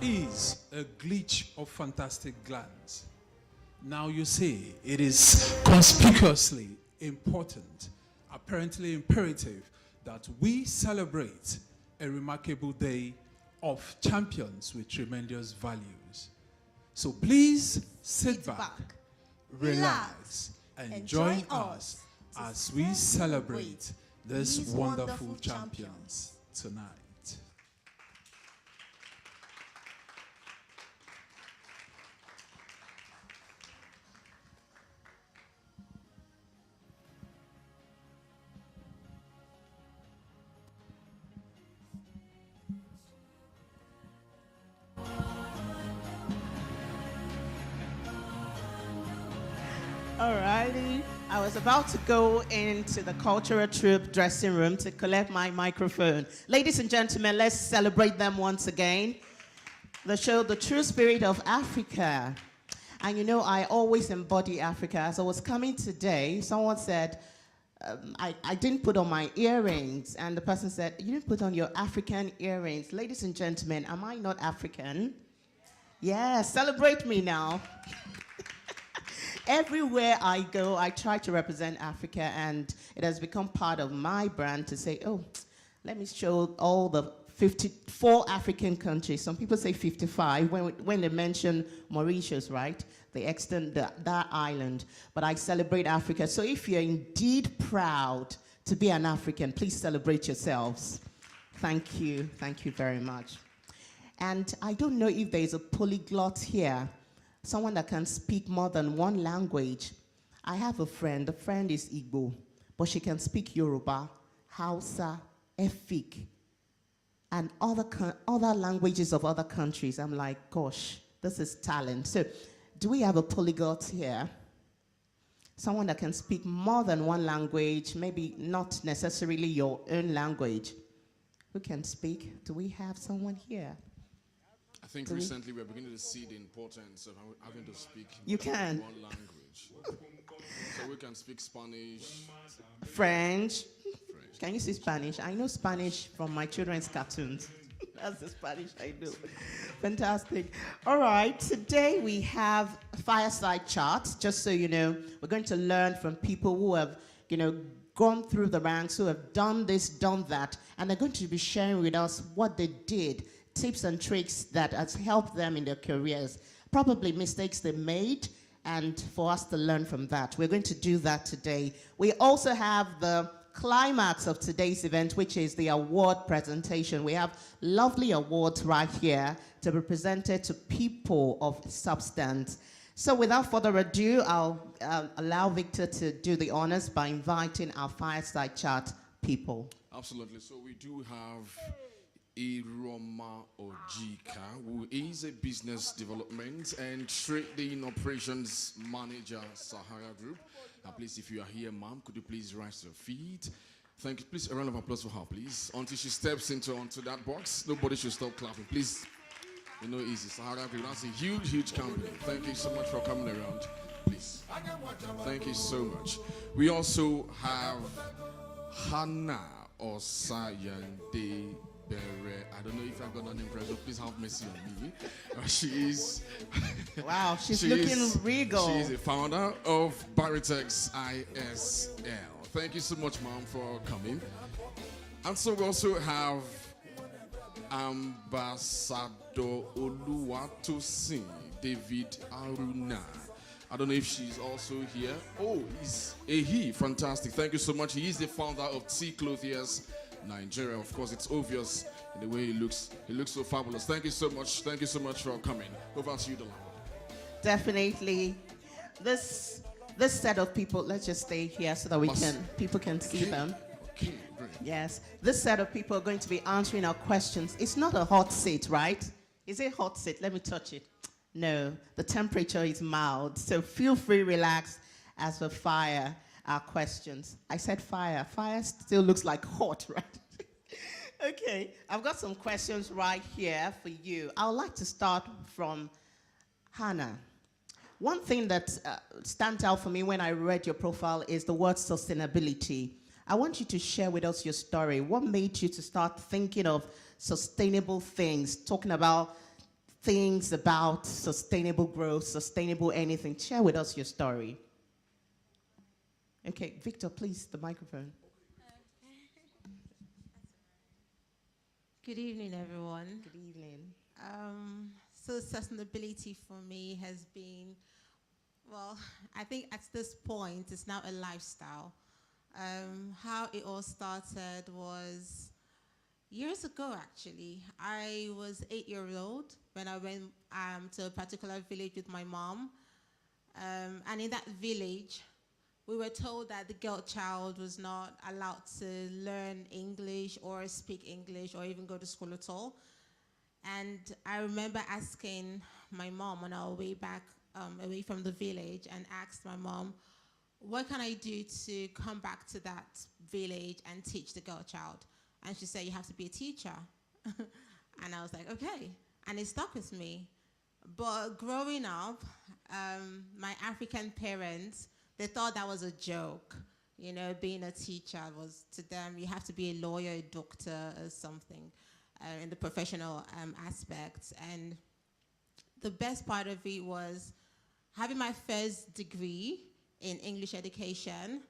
is a glitch of fantastic glance. Now you see, it is conspicuously important, apparently imperative, that we celebrate a remarkable day of champions with tremendous values. So please sit back, relax, and join us as we celebrate these wonderful champions tonight. Alrighty, I was about to go into the cultural troupe dressing room to collect my microphone. Ladies and gentlemen, let's celebrate them once again. The show, The True Spirit of Africa. And you know, I always embody Africa. As I was coming today, someone said, I didn't put on my earrings. And the person said, you didn't put on your African earrings. Ladies and gentlemen, am I not African? Yeah, celebrate me now. Everywhere I go, I try to represent Africa, and it has become part of my brand to say, oh, let me show all the 54 African countries. Some people say 55 when they mention Mauritius, right? They extend that island. But I celebrate Africa. So if you're indeed proud to be an African, please celebrate yourselves. Thank you. Thank you very much. And I don't know if there's a polyglot here, someone that can speak more than one language. I have a friend. The friend is Igbo, but she can speak Yoruba, Hausa, Efik, and other languages of other countries. I'm like, gosh, this is talent. So do we have a polyglot here? Someone that can speak more than one language, maybe not necessarily your own language. Who can speak? Do we have someone here? I think recently we're beginning to see the importance of having to speak one language. So we can speak Spanish, French. Can you see Spanish? I know Spanish from my children's cartoons. That's the Spanish I do. Fantastic. All right, today we have fireside chats. Just so you know, we're going to learn from people who have, gone through the ranks, who have done this, done that, and they're going to be sharing with us what they did, tips and tricks that has helped them in their careers, probably mistakes they made, and for us to learn from that. We're going to do that today. We also have the climax of today's event, which is the award presentation. We have lovely awards right here to be presented to people of substance. So without further ado, I'll allow Victor to do the honors by inviting our fireside chat people. Absolutely. So we do have Iroma Ojika, who is a business development and trading operations manager, Sahara Group. Please, if you are here, ma'am, could you please rise to your feet? Thank you. Please, a round of applause for her, please. Until she steps onto that box, nobody should stop clapping. Please, easy. Sahara Group, that's a huge, huge company. Thank you so much for coming around. Please. Thank you so much. We also have Hannah Osayande. I don't know if I got an impression. Please have mercy on me. She is. Wow, she's looking regal. She is the founder of Baritex ISL. Thank you so much, ma'am, for coming. And so we also have Ambassador Oluwatosin David Aruna. I don't know if she's also here. Oh, he's a he. Fantastic. Thank you so much. He is the founder of T Clothiers Nigeria. Of course, it's obvious in the way he looks. He looks so fabulous. Thank you so much. Thank you so much for coming. Over to you, Nela. Definitely. This set of people, let's just stay here so that people can see them. Okay, great. Yes. This set of people are going to be answering our questions. It's not a hot seat, right? Is it a hot seat? Let me touch it. No, the temperature is mild. So feel free, relax as we fire our questions. I said fire. Fire still looks like hot, right? Okay, I've got some questions right here for you. I would like to start from Hannah. One thing that stands out for me when I read your profile is the word sustainability. I want you to share with us your story. What made you to start thinking of sustainable things, talking about things about sustainable growth, sustainable anything. Share with us your story. Okay, Victor, please, the microphone. Good evening, everyone. Good evening. So sustainability for me has been, well, I think at this point, it's now a lifestyle. How it all started was years ago, actually. I was 8 years old when I went to a particular village with my mom. And in that village, we were told that the girl child was not allowed to learn English or speak English or even go to school at all. And I remember asking my mom on our way back away from the village and asked my mom, what can I do to come back to that village and teach the girl child? And she said, you have to be a teacher. And I was like, okay. And it stuck with me. But growing up, my African parents, they thought that was a joke. You know, being a teacher was, to them, you have to be a lawyer, a doctor, or something in the professional aspects. And the best part of it was having my first degree in English education,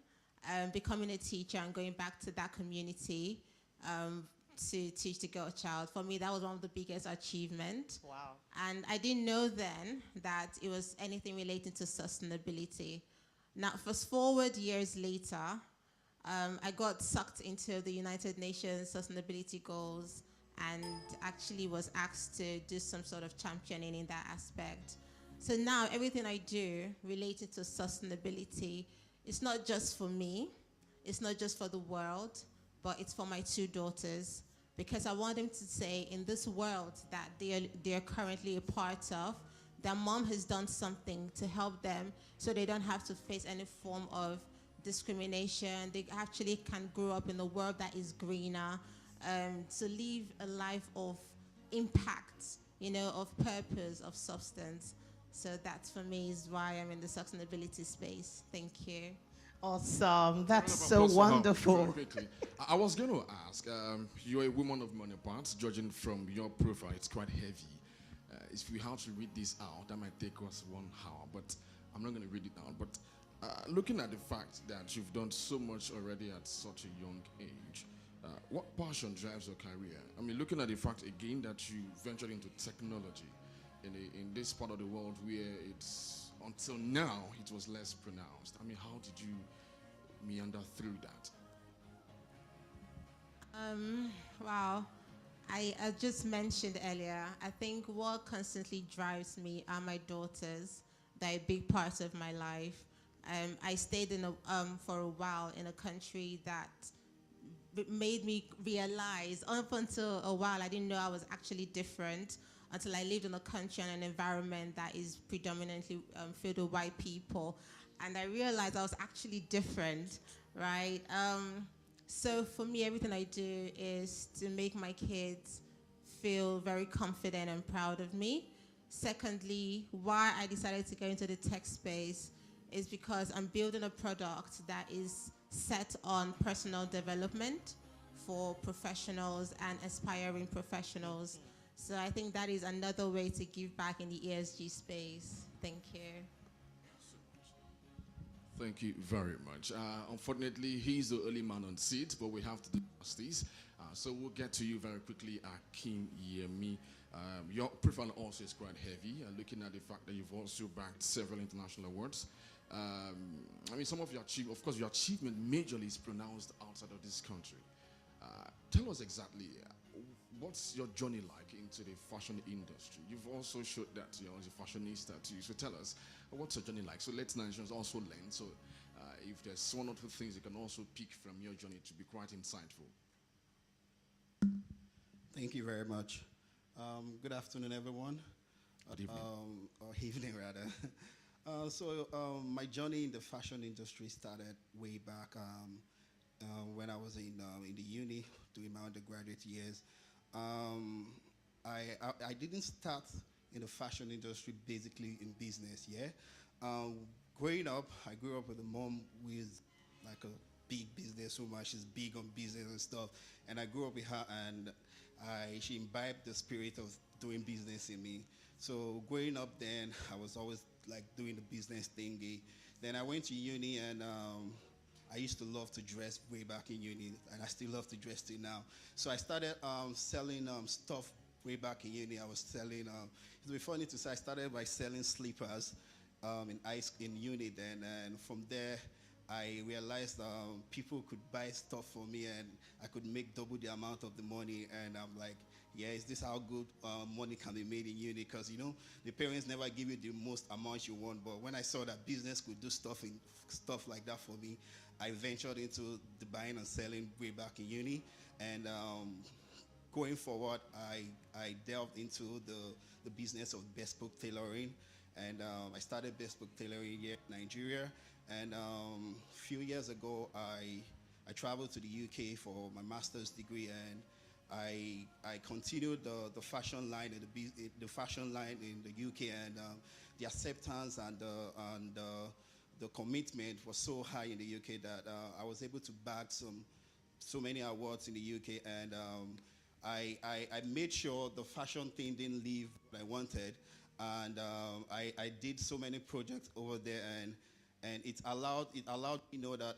becoming a teacher and going back to that community to teach the girl child. For me, that was one of the biggest achievements. Wow. And I didn't know then that it was anything relating to sustainability. Now, fast forward years later, I got sucked into the United Nations Sustainability Goals and actually was asked to do some sort of championing in that aspect. So now everything I do related to sustainability, it's not just for me, it's not just for the world, but it's for my two daughters, because I want them to say in this world that they're currently a part of, their mom has done something to help them so they don't have to face any form of discrimination. They actually can grow up in a world that is greener, to live a life of impact, you know, of purpose, of substance. So that for me is why I'm in the sustainability space. Thank you. Awesome. That's Round of so applause for her. wonderful. Very quickly. I was going to ask, you're a woman of many parts, judging from your profile, it's quite heavy. If we have to read this out, that might take us 1 hour, but I'm not going to read it out. But looking at the fact that you've done so much already at such a young age, what passion drives your career? I mean, looking at the fact again that you ventured into technology in this part of the world where it's, until now, it was less pronounced. I mean, how did you meander through that? Wow. I just mentioned earlier, I think what constantly drives me are my daughters. They're a big part of my life. I stayed for a while in a country that made me realize, up until a while, I didn't know I was actually different until I lived in a country and an environment that is predominantly filled with white people. And I realized I was actually different, right? So for me, everything I do is to make my kids feel very confident and proud of me. Secondly, why I decided to go into the tech space is because I'm building a product that is set on personal development for professionals and aspiring professionals. So I think that is another way to give back in the ESG space. Thank you. Thank you very much. Unfortunately, he's the only man on seat, but we have to discuss this. So we'll get to you very quickly, Akim Yemi. Your profile also is quite heavy, looking at the fact that you've also bagged several international awards. I mean, some of your achievement, of course, your achievement majorly is pronounced outside of this country. Tell us exactly, what's your journey like into the fashion industry? You've also showed that you're a fashionista too. So tell us, what's your journey like? So let Nigerians also learn. So if there's one or two things you can also pick from your journey to be quite insightful. Thank you very much. Good afternoon, everyone. Good evening. Or evening, rather. So my journey in the fashion industry started way back when I was in the uni doing my undergraduate years. I didn't start in the fashion industry basically in business, yeah. Growing up, I grew up with a mom who is like a big businesswoman. She's big on business and stuff. And I grew up with her, and she imbibed the spirit of doing business in me. So growing up then, I was always like doing the business thingy. Then I went to uni and I used to love to dress way back in uni, and I still love to dress till now. So I started selling stuff way back in uni. I was selling. It'll be funny to say I started by selling slippers in uni then, and from there I realized people could buy stuff for me, and I could make double the amount of the money. And I'm like, yeah, is this how good money can be made in uni? Because the parents never give you the most amount you want. But when I saw that business could do stuff like that for me, I ventured into the buying and selling way back in uni. And going forward, I delved into the business of bespoke tailoring. And I started bespoke tailoring here in Nigeria. And a few years ago, I traveled to the UK for my master's degree, and I continued the fashion line in the fashion line in the UK, and the acceptance and the commitment was so high in the UK that I was able to bag so many awards in the UK, and I made sure the fashion thing didn't leave what I wanted, and I did so many projects over there, and it allowed me know that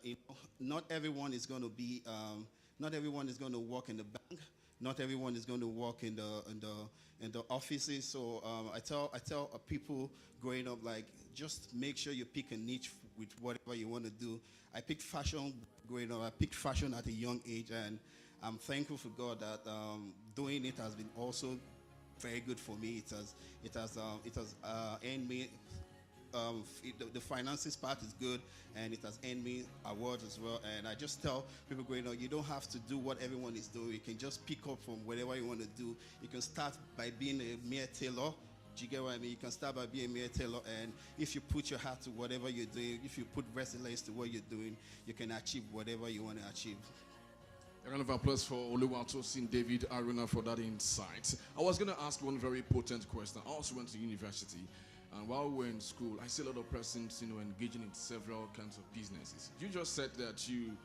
not everyone is going to be not everyone is going to work in the bank, not everyone is going to work in the offices. So I tell people growing up, like, just make sure you pick a niche with whatever you want to do. I picked fashion growing up. I picked fashion at a young age, and I'm thankful for God that doing it has been also very good for me. It has earned me. The finances part is good, and it has earned me awards as well. And I just tell people growing up, you don't have to do what everyone is doing. You can just pick up from whatever you want to do. You can start by being a mere tailor. Do you get what I mean? You can start by being a mere tailor, and if you put your heart to whatever you're doing, if you put resilience to what you're doing, you can achieve whatever you want to achieve. A round of applause for Oluwatosin David Aruna for that insight. I was going to ask one very potent question. I also went to university, and while we were in school, I see a lot of persons, engaging in several kinds of businesses. You just said that you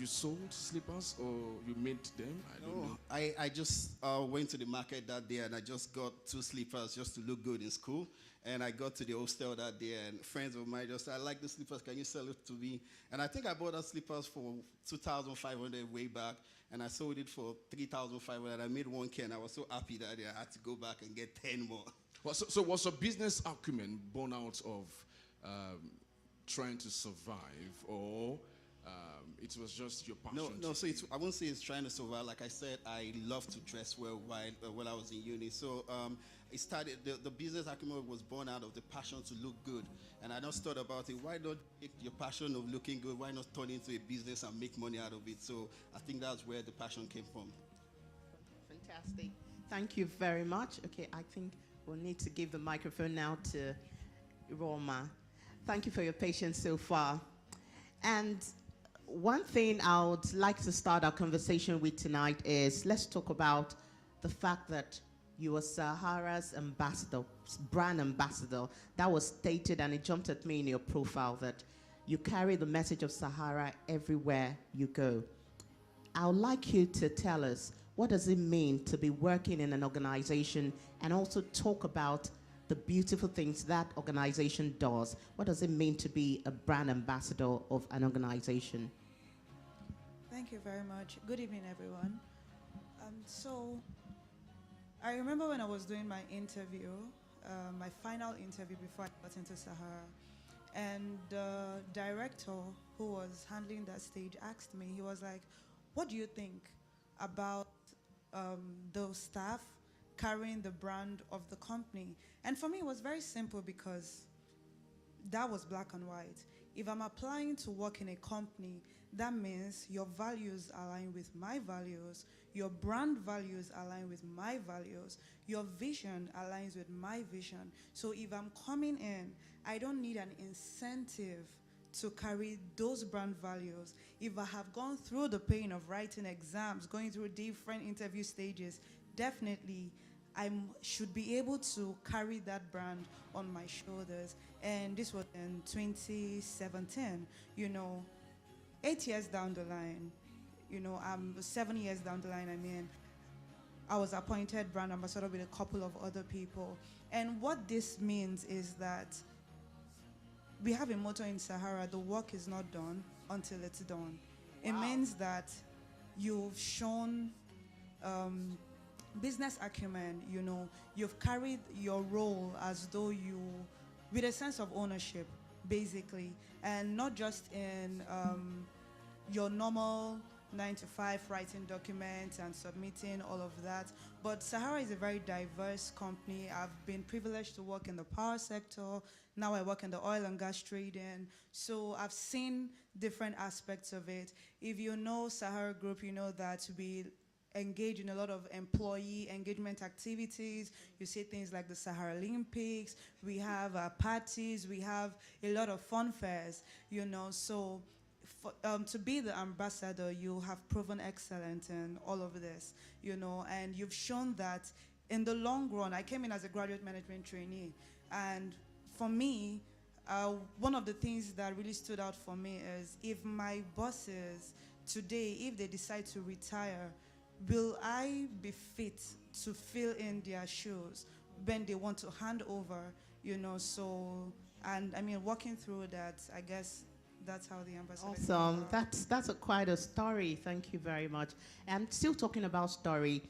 sold slippers, or you made them? I don't know. I just went to the market that day, and I just got 2 slippers just to look good in school. And I got to the hostel that day, and friends of mine just said, I like the slippers, can you sell it to me? And I think I bought the slippers for 2,500 way back, and I sold it for 3,500. I made 1K, and I was so happy that I had to go back and get 10 more. Well, so was your business acumen born out of trying to survive, or it was just your passion? No. So I won't say it's trying to survive. Like I said, I love to dress well while I was in uni. So it started. The business acumen was born out of the passion to look good, and I just thought about it. Why not take your passion of looking good? Why not turn it into a business and make money out of it? So I think that's where the passion came from. Fantastic. Thank you very much. Okay, I think we'll need to give the microphone now to Roma. Thank you for your patience so far. And one thing I would like to start our conversation with tonight is, let's talk about the fact that you are Sahara's ambassador, brand ambassador. That was stated, and it jumped at me in your profile, that you carry the message of Sahara everywhere you go. I would like you to tell us, what does it mean to be working in an organization, and also talk about the beautiful things that organization does? What does it mean to be a brand ambassador of an organization? Thank you very much. Good evening, everyone. So I remember when I was doing my interview, my final interview before I got into Sahara, and the director who was handling that stage asked me, he was like, what do you think about the staff carrying the brand of the company? And for me, it was very simple, because that was black and white. If I'm applying to work in a company, that means your values align with my values, your brand values align with my values, your vision aligns with my vision. So if I'm coming in, I don't need an incentive to carry those brand values. If I have gone through the pain of writing exams, going through different interview stages, definitely I should be able to carry that brand on my shoulders. And this was in 2017, 8 years down the line, 7 years down the line, I was appointed brand ambassador with a couple of other people. And what this means is that we have a motto in Sahara: the work is not done until it's done. It means that you've shown business acumen, you know, you've carried your role as though you, with a sense of ownership, basically, and not just in your normal 9 to 5 writing documents and submitting all of that. But Sahara is a very diverse company. I've been privileged to work in the power sector. Now I work in the oil and gas trading. So I've seen different aspects of it. If you know Sahara Group, you know that we engage in a lot of employee engagement activities. You see things like the Sahara Olympics. We have parties. We have a lot of fun fairs, you know. So to be the ambassador, you have proven excellent in all of this, you know, and you've shown that in the long run. I came in as a graduate management trainee, and for me, one of the things that really stood out for me is, if my bosses today, if they decide to retire, will I be fit to fill in their shoes when they want to hand over, you know? So, and I mean, walking through that, I guess that's how the ambassador. Awesome. That's quite a story. Thank you very much. And still talking about story,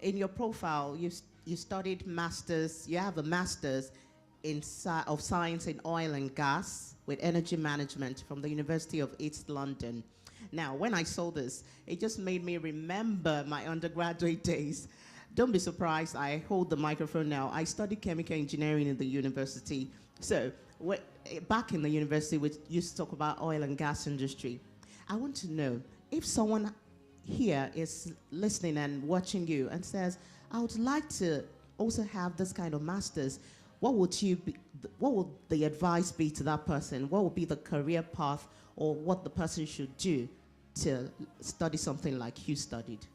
in your profile, you studied masters. You have a master's of science in oil and gas with energy management from the University of East London. Now, when I saw this, it just made me remember my undergraduate days. Don't be surprised, I hold the microphone now. I studied chemical engineering in the university. So, back in the university, we used to talk about oil and gas industry. I want to know, if someone here is listening and watching you and says, I would like to also have this kind of master's, what would the advice be to that person? What would be the career path, or what the person should do to study something like you studied?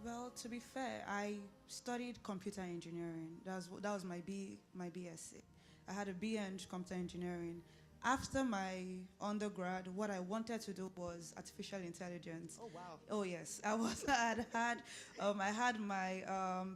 Well, to be fair, I studied computer engineering. That was my BSc. I had a BA in computer engineering. After my undergrad, what I wanted to do was artificial intelligence. Oh, wow. Oh, yes. I had my,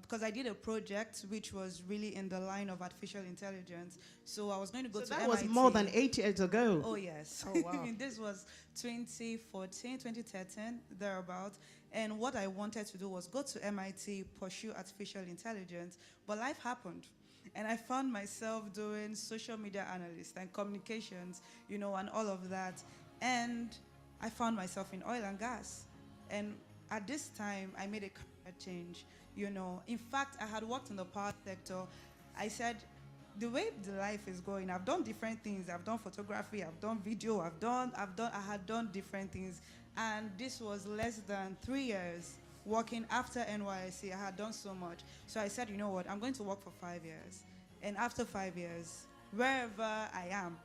because I did a project which was really in the line of artificial intelligence. So I was going to go to that MIT. was more than 8 years ago. Oh, yes. Oh, wow. This was 2014, 2013, thereabout. And what I wanted to do was go to MIT, pursue artificial intelligence. But life happened. And I found myself doing social media analyst and communications, you know, and all of that. And I found myself in oil and gas. And at this time, I made a career change, you know. In fact, I had worked in the power sector. I said, the way the life is going, I've done different things. I've done photography, I've done video, I had done different things. And this was less than 3 years working after NYSC. I had done so much. So I said, you know what, I'm going to work for 5 years. And after 5 years, wherever I am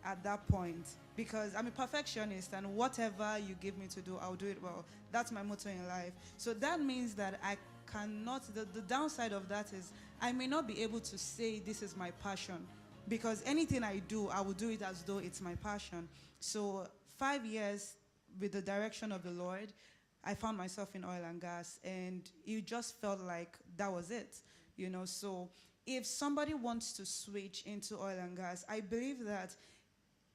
at that point, because I'm a perfectionist and whatever you give me to do, I'll do it well. That's my motto in life. So that means that I cannot, the downside of that is I may not be able to say this is my passion, because anything I do, I will do it as though it's my passion. So 5 years with the direction of the Lord, I found myself in oil and gas, and it just felt like that was it, you know. So if somebody wants to switch into oil and gas, I believe that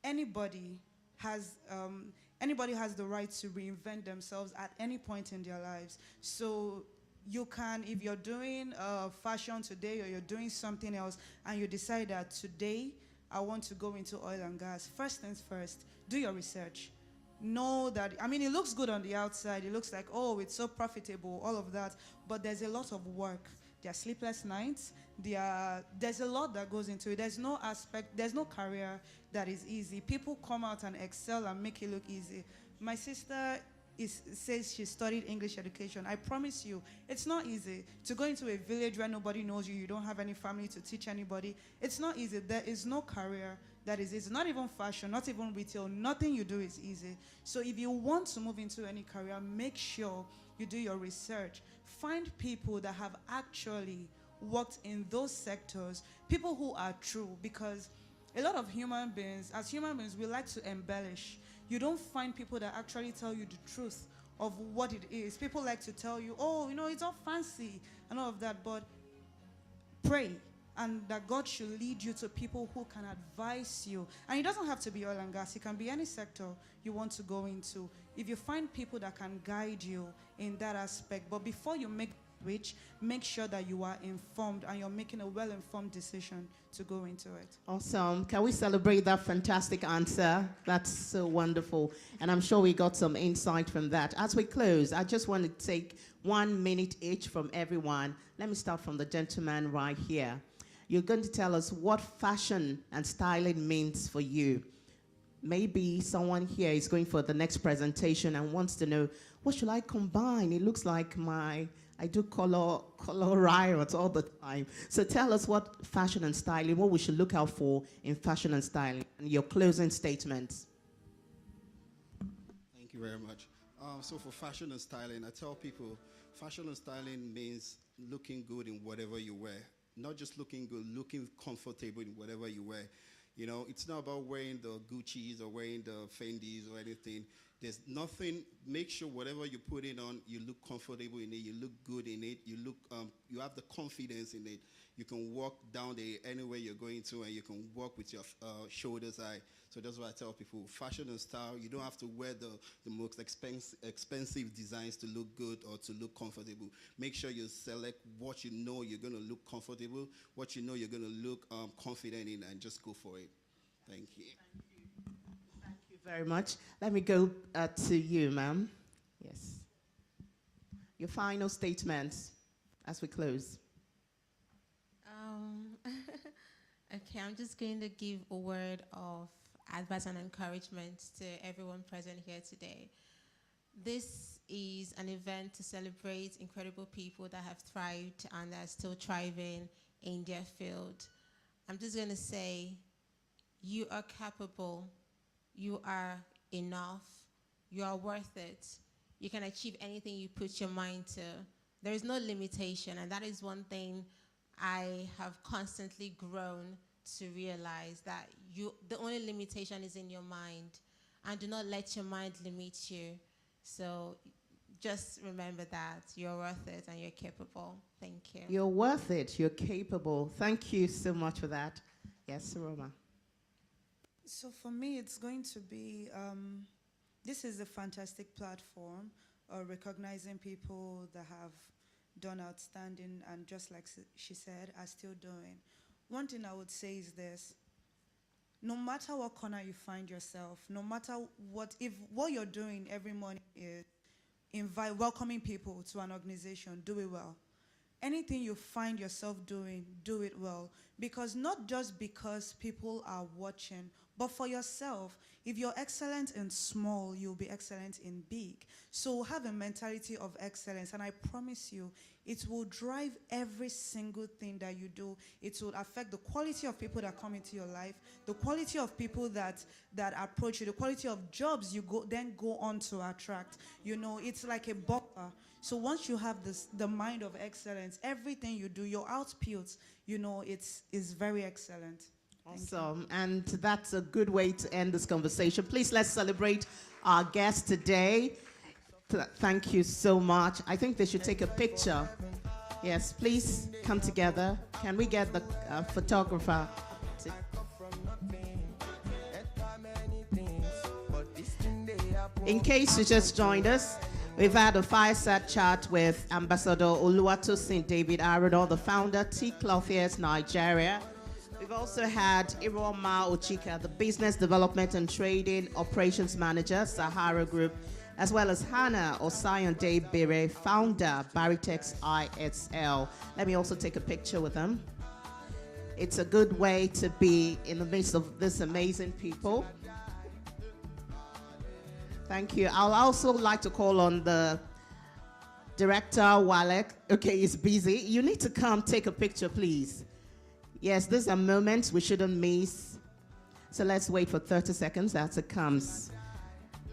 anybody has the right to reinvent themselves at any point in their lives. So you can, if you're doing fashion today, or you're doing something else, and you decide that today I want to go into oil and gas, first things first, do your research. Know that, I mean, it looks good on the outside. It looks like, oh, it's so profitable, all of that. But there's a lot of work. There are sleepless nights. There's a lot that goes into it. There's no career that is easy. People come out and excel and make it look easy. My sister says she studied English education. I promise you, it's not easy to go into a village where nobody knows you. You don't have any family to teach anybody. It's not easy. There is no career that is easy. Not even fashion, not even retail. Nothing you do is easy. So if you want to move into any career, make sure you do your research. Find people that have actually worked in those sectors, people who are true, because a lot of human beings, as human beings, we like to embellish. You don't find people that actually tell you the truth of what it is. People like to tell you, oh, it's all fancy and all of that, but pray and that God should lead you to people who can advise you. And it doesn't have to be oil and gas. It can be any sector you want to go into. If you find people that can guide you in that aspect, but before you make which, make sure that you are informed and you're making a well-informed decision to go into it. Awesome. Can we celebrate that fantastic answer? That's so wonderful. And I'm sure we got some insight from that. As we close, I just want to take 1 minute each from everyone. Let me start from the gentleman right here. You're going to tell us what fashion and styling means for you. Maybe someone here is going for the next presentation and wants to know, what should I combine? It looks like I do color riots all the time. So tell us what fashion and styling, what we should look out for in fashion and styling, and your closing statements. Thank you very much. So for fashion and styling, I tell people, fashion and styling means looking good in whatever you wear. Not just looking good, looking comfortable in whatever you wear. It's not about wearing the Gucci's or wearing the Fendi's or anything. There's nothing. Make sure whatever you put it on, you look comfortable in it, you look good in it, you have the confidence in it. You can walk down there anywhere you're going to, and you can walk with your shoulders high. So that's what I tell people. Fashion and style, you don't have to wear the most expensive designs to look good or to look comfortable. Make sure you select what you know you're going to look comfortable, what you know you're going to look confident in, and just go for it. Thank you. Thank you very much. Let me go to you, ma'am. Yes. Your final statements as we close. Okay, I'm just going to give a word of advice and encouragement to everyone present here today. This is an event to celebrate incredible people that have thrived and are still thriving in their field. I'm just going to say, you are capable, you are enough, you are worth it. You can achieve anything you put your mind to. There is no limitation, and that is one thing I have constantly grown to realize, that the only limitation is in your mind, and do not let your mind limit you. So just remember that you're worth it and you're capable. Thank you. You're worth it. You're capable. Thank you so much for that. Yes, Roma. So for me, it's going to be, this is a fantastic platform, recognizing people that have done outstanding and, just like she said, are still doing. One thing I would say is this: no matter what corner you find yourself, no matter if what you're doing every morning is welcoming people to an organization, do it well. Anything you find yourself doing, do it well. Because not just because people are watching, but for yourself. If you're excellent in small, you'll be excellent in big. So have a mentality of excellence, and I promise you, it will drive every single thing that you do. It will affect the quality of people that come into your life, the quality of people that approach you, the quality of jobs you then go on to attract. It's like a buffer. So once you have the mind of excellence, everything you do, your outputs, it's very excellent. Awesome. And that's a good way to end this conversation. Please, let's celebrate our guest today. Thank you so much. I think they should take a picture. Yes, please come together. Can we get the photographer to... In case you just joined us, we've had a fireside chat with Ambassador Oluwatosin David Arodo, the founder, T Clothiers Nigeria. We've also had Iroma Ochika, the Business Development and Trading Operations Manager, Sahara Group, as well as Hannah Osayonde Bere, founder, Baritex ISL. Let me also take a picture with them. It's a good way to be in the midst of this amazing people. Thank you. I'll also like to call on the director, Walek. Okay, he's busy. You need to come take a picture, please. Yes, these are moments we shouldn't miss. So let's wait for 30 seconds as it comes.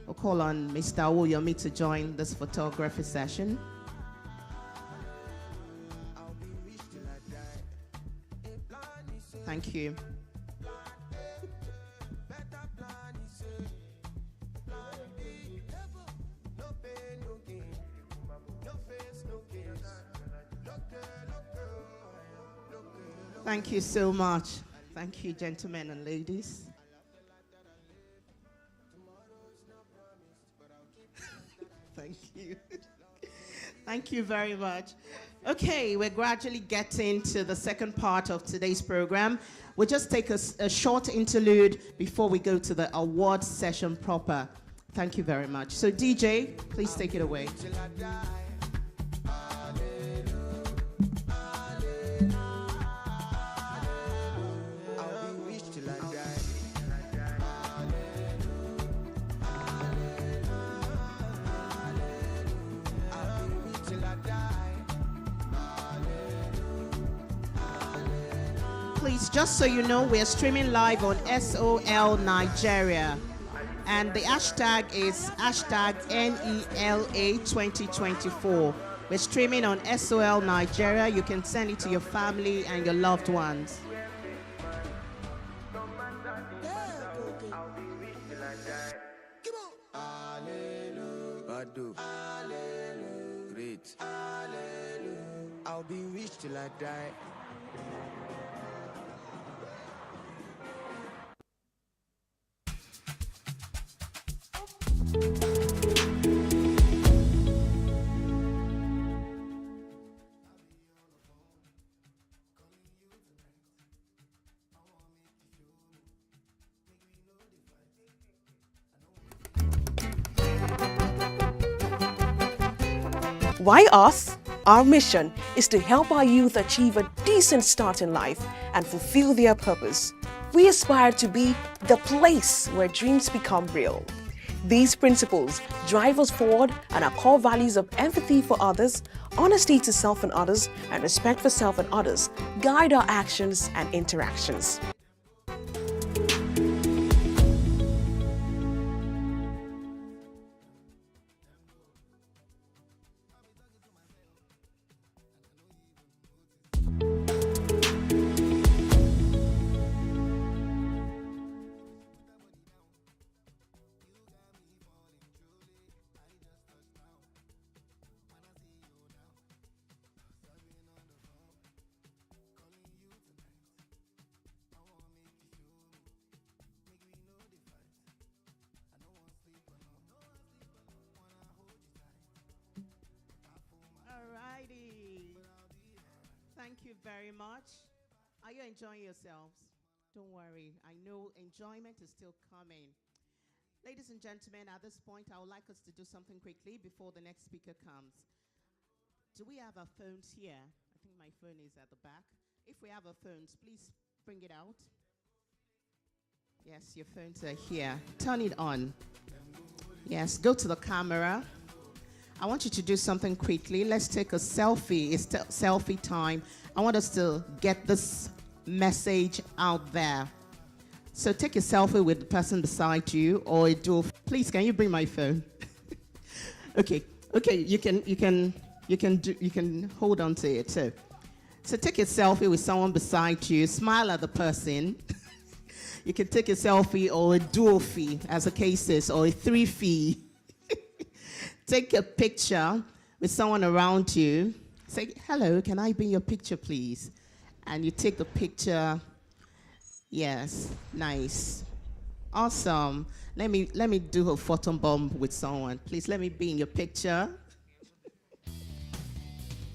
We'll call on Mr. Awoyomi to join this photography session. Thank you. Thank you so much. Thank you, gentlemen and ladies. Thank you. Thank you very much. Okay, we're gradually getting to the second part of today's program. We'll just take a short interlude before we go to the award session proper. Thank you very much. So DJ, please take it away. Please, just so you know, we're streaming live on SOL Nigeria. And the hashtag is hashtag NELA 2024. We're streaming on SOL Nigeria. You can send it to your family and your loved ones. Great. I'll be rich till I die. Why us? Our mission is to help our youth achieve a decent start in life and fulfill their purpose. We aspire to be the place where dreams become real. These principles drive us forward, and our core values of empathy for others, honesty to self and others, and respect for self and others guide our actions and interactions. Thank you very much. Are you enjoying yourselves? Don't worry. I know enjoyment is still coming. Ladies and gentlemen, at this point, I would like us to do something quickly before the next speaker comes. Do we have our phones here? I think my phone is at the back. If we have our phones, please bring it out. Yes, your phones are here. Turn it on. Yes, go to the camera. I want you to do something quickly. Let's take a selfie. It's selfie time. I want us to get this message out there. So take a selfie with the person beside you, or please, can you bring my phone? Okay, you can hold on to it. So take a selfie with someone beside you. Smile at the person. You can take a selfie or a dual fee, as the case is, or a 3 fee. Take a picture with someone around you. Say, hello, can I be in your picture, please? And you take the picture. Yes, nice. Awesome. Let me do a photo bomb with someone. Please let me be in your picture.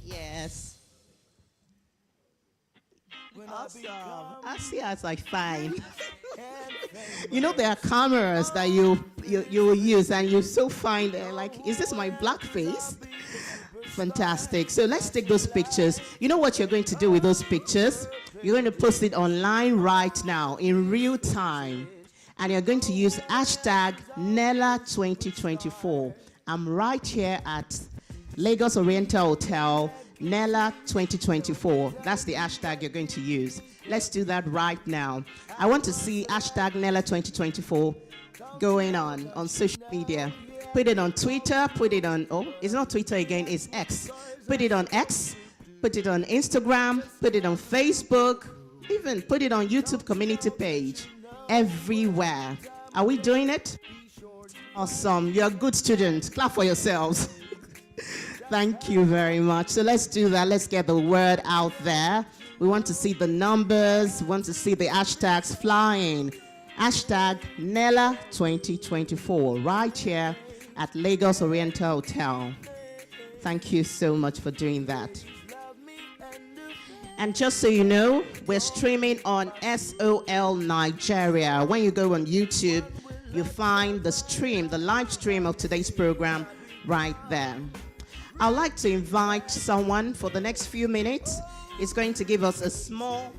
Yes. Awesome. I see us like fine. You know, there are cameras that you will use, and you so find like, is this my black face? Fantastic. So let's take those pictures. You know what you're going to do with those pictures? You're going to post it online right now in real time. And you're going to use hashtag Nela 2024. I'm right here at Lagos Oriental Hotel, Nela 2024. That's the hashtag you're going to use. Let's do that right now. I want to see hashtag Nela 2024 going on social media. Put it on Twitter, put it on, it's not Twitter again, it's X. Put it on X, put it on Instagram, put it on Facebook, even put it on YouTube community page. Everywhere. Are we doing it? Awesome. You're good students. Clap for yourselves. Thank you very much. So let's do that. Let's get the word out there. We want to see the numbers. We want to see the hashtags flying. Hashtag Nela 2024 right here at Lagos Oriental Hotel. Thank you so much for doing that. And just so you know, we're streaming on SOL Nigeria. When you go on YouTube, you find the stream, the live stream of today's program right there. I'd like to invite someone for the next few minutes. He's going to give us a small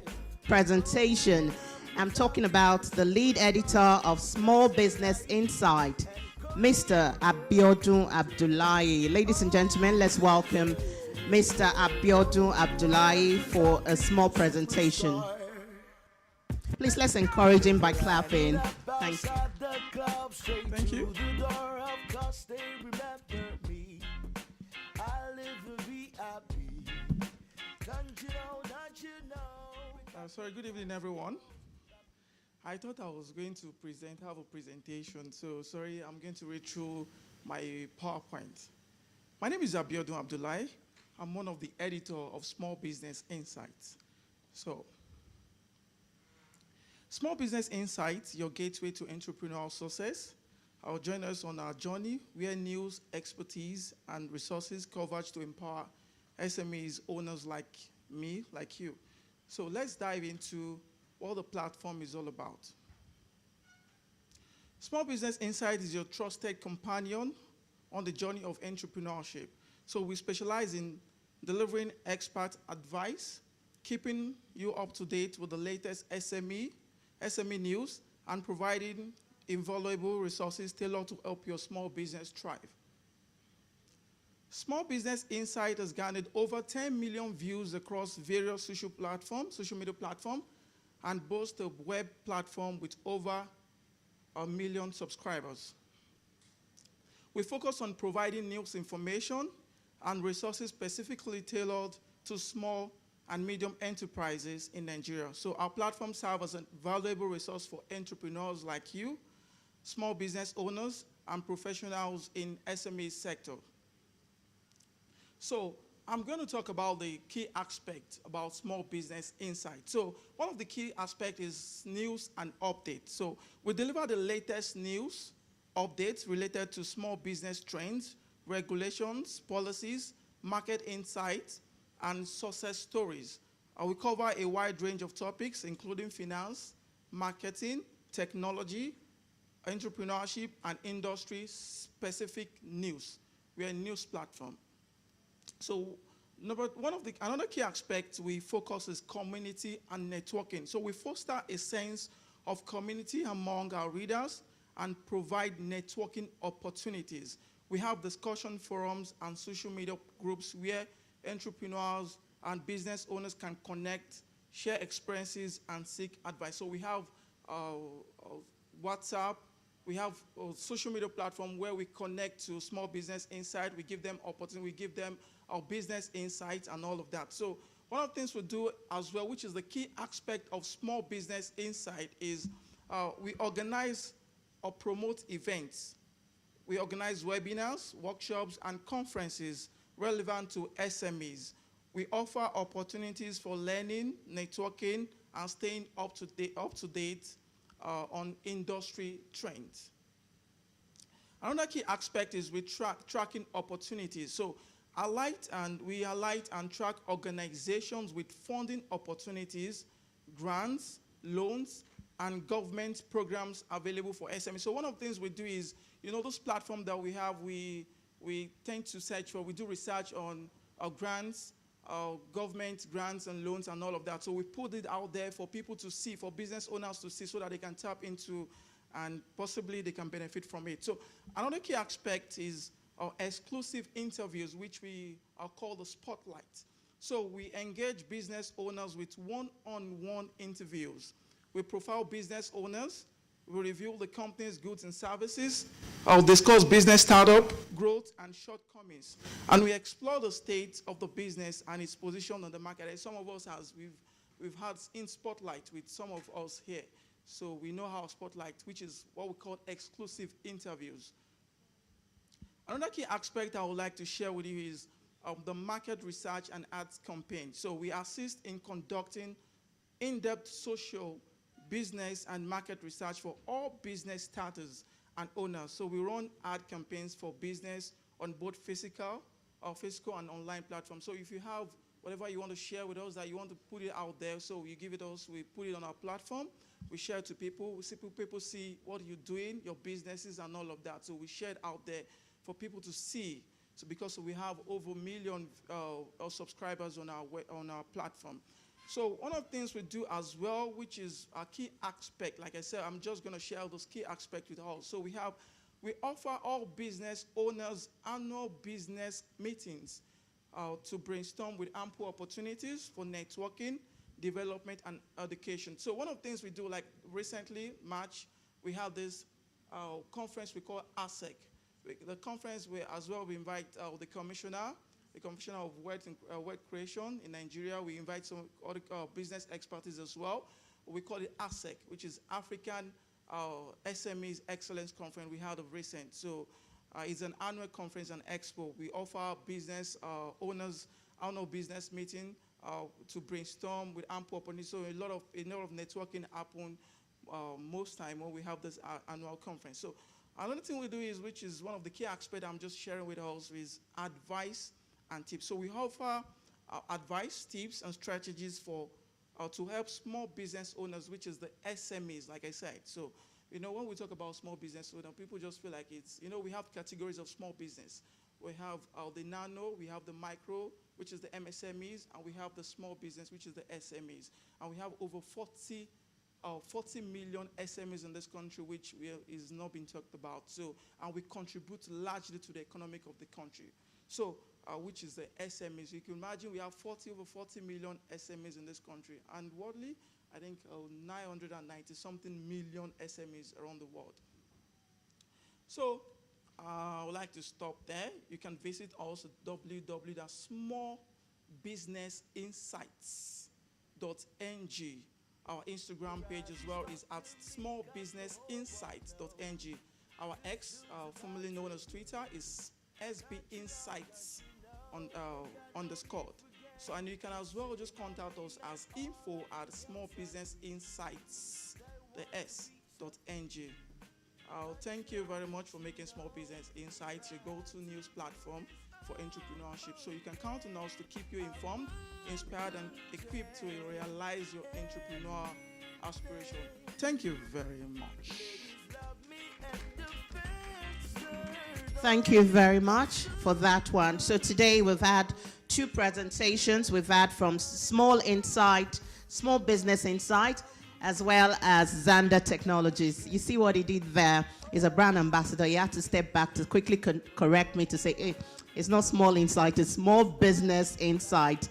presentation. I'm talking about the lead editor of Small Business Insight, Mr. Abiodun Abdullahi. Ladies and gentlemen, let's welcome Mr. Abiodun Abdullahi for a small presentation. Please let's encourage him by clapping. Thank you. Thank you. Sorry, good evening, everyone. I thought I was going to have a presentation, so sorry, I'm going to read through my PowerPoint. My name is Abiodun Abdullahi. I'm one of the editor of Small Business Insights. So, Small Business Insights, your gateway to entrepreneurial success. I'll join us on our journey where news, expertise, and resources converge to empower SMEs, owners like me, like you. So let's dive into what the platform is all about. Small Business Insight is your trusted companion on the journey of entrepreneurship. So we specialize in delivering expert advice, keeping you up to date with the latest SME news, and providing invaluable resources tailored to help your small business thrive. Small Business Insight has garnered over 10 million views across various social media platforms, and boasts a web platform with over 1 million subscribers. We focus on providing news information and resources specifically tailored to small and medium enterprises in Nigeria. So our platform serves as a valuable resource for entrepreneurs like you, small business owners, and professionals in SME sector. So I'm going to talk about the key aspects about Small Business Insight. So one of the key aspects is news and updates. So we deliver the latest news, updates related to small business trends, regulations, policies, market insights, and success stories. We cover a wide range of topics, including finance, marketing, technology, entrepreneurship, and industry-specific news. We are a news platform. So another key aspect we focus is community and networking. So we foster a sense of community among our readers and provide networking opportunities. We have discussion forums and social media groups where entrepreneurs and business owners can connect, share experiences, and seek advice. So we have WhatsApp. We have a social media platform where we connect to Small Business Insight. We give them opportunity. We give them our business insights and all of that. So one of the things we do as well, which is the key aspect of Small Business Insight, is we organize or promote events. We organize webinars, workshops, and conferences relevant to SMEs. We offer opportunities for learning, networking, and staying up to date on industry trends. Another key aspect is we tracking opportunities. So we highlight and track organizations with funding opportunities, grants, loans, and government programs available for SMEs. So one of the things we do is, those platforms that we have, we tend to search for, we do research on grants, government grants and loans and all of that. So we put it out there for people to see, for business owners to see, so that they can tap into and possibly they can benefit from it. So another key aspect is exclusive interviews, which we call the spotlight. So we engage business owners with one-on-one interviews. We profile business owners. We reveal the company's goods and services. I'll discuss business startup, growth, and shortcomings. And we explore the state of the business and its position on the market. And some of us we've had in spotlight with some of us here. So we know how spotlight, which is what we call exclusive interviews. Another key aspect I would like to share with you is the market research and ads campaign. So we assist in conducting in-depth social, business, and market research for all business starters and owners. So we run ad campaigns for business on both physical and online platforms. So if you have whatever you want to share with us that you want to put it out there, so you give it us, we put it on our platform, we share it to people, people see what you're doing, your businesses and all of that. So we share it out there for people to see. So because we have over 1 million subscribers on our platform. So one of the things we do as well, which is a key aspect, like I said, I'm just going to share those key aspects with all. So we offer all business owners annual business meetings to brainstorm with ample opportunities for networking, development, and education. So one of the things we do, like recently, March, we have this conference we call ASEC. The conference where as well we invite the commissioner of wealth creation in Nigeria. We invite some other business expertise as well. We call it ASEC, which is African SMEs Excellence Conference we had of recent. So it's an annual conference and expo. We offer business owners annual business meeting to brainstorm with ample opportunity. So a lot of networking happen most time when we have this annual conference. So another thing we do is, which is one of the key aspects I'm just sharing with us, is advice and tips. So we offer advice, tips, and strategies for to help small business owners, which is the SMEs, like I said. So, when we talk about small business owner, people just feel like it's, we have categories of small business. We have the nano, we have the micro, which is the MSMEs, and we have the small business, which is the SMEs. And we have over 40 million SMEs in this country, which is not being talked about. So, and we contribute largely to the economic of the country. So, which is the SMEs. You can imagine we have over 40 million SMEs in this country. And worldly, I think 990-something million SMEs around the world. So, I would like to stop there. You can visit also www.smallbusinessinsights.ng. Our Instagram page as well is at smallbusinessinsights.ng. Our X, formerly known as Twitter, is SBInsights _. So, and you can as well just contact us as info@smallbusinessinsights.ng. Thank you very much for making Small Business Insights your go-to news platform for entrepreneurship. So you can count on us to keep you informed, inspired, and equipped to realize your entrepreneurial aspiration. Thank you very much. Thank you very much for that one. So today we've had 2 presentations. We've had from Small Business Insight, as well as Xander Technologies. You see what he did there? He's a brand ambassador. He had to step back to quickly correct me to say, hey, it's not Small Insight, it's Small Business Insight.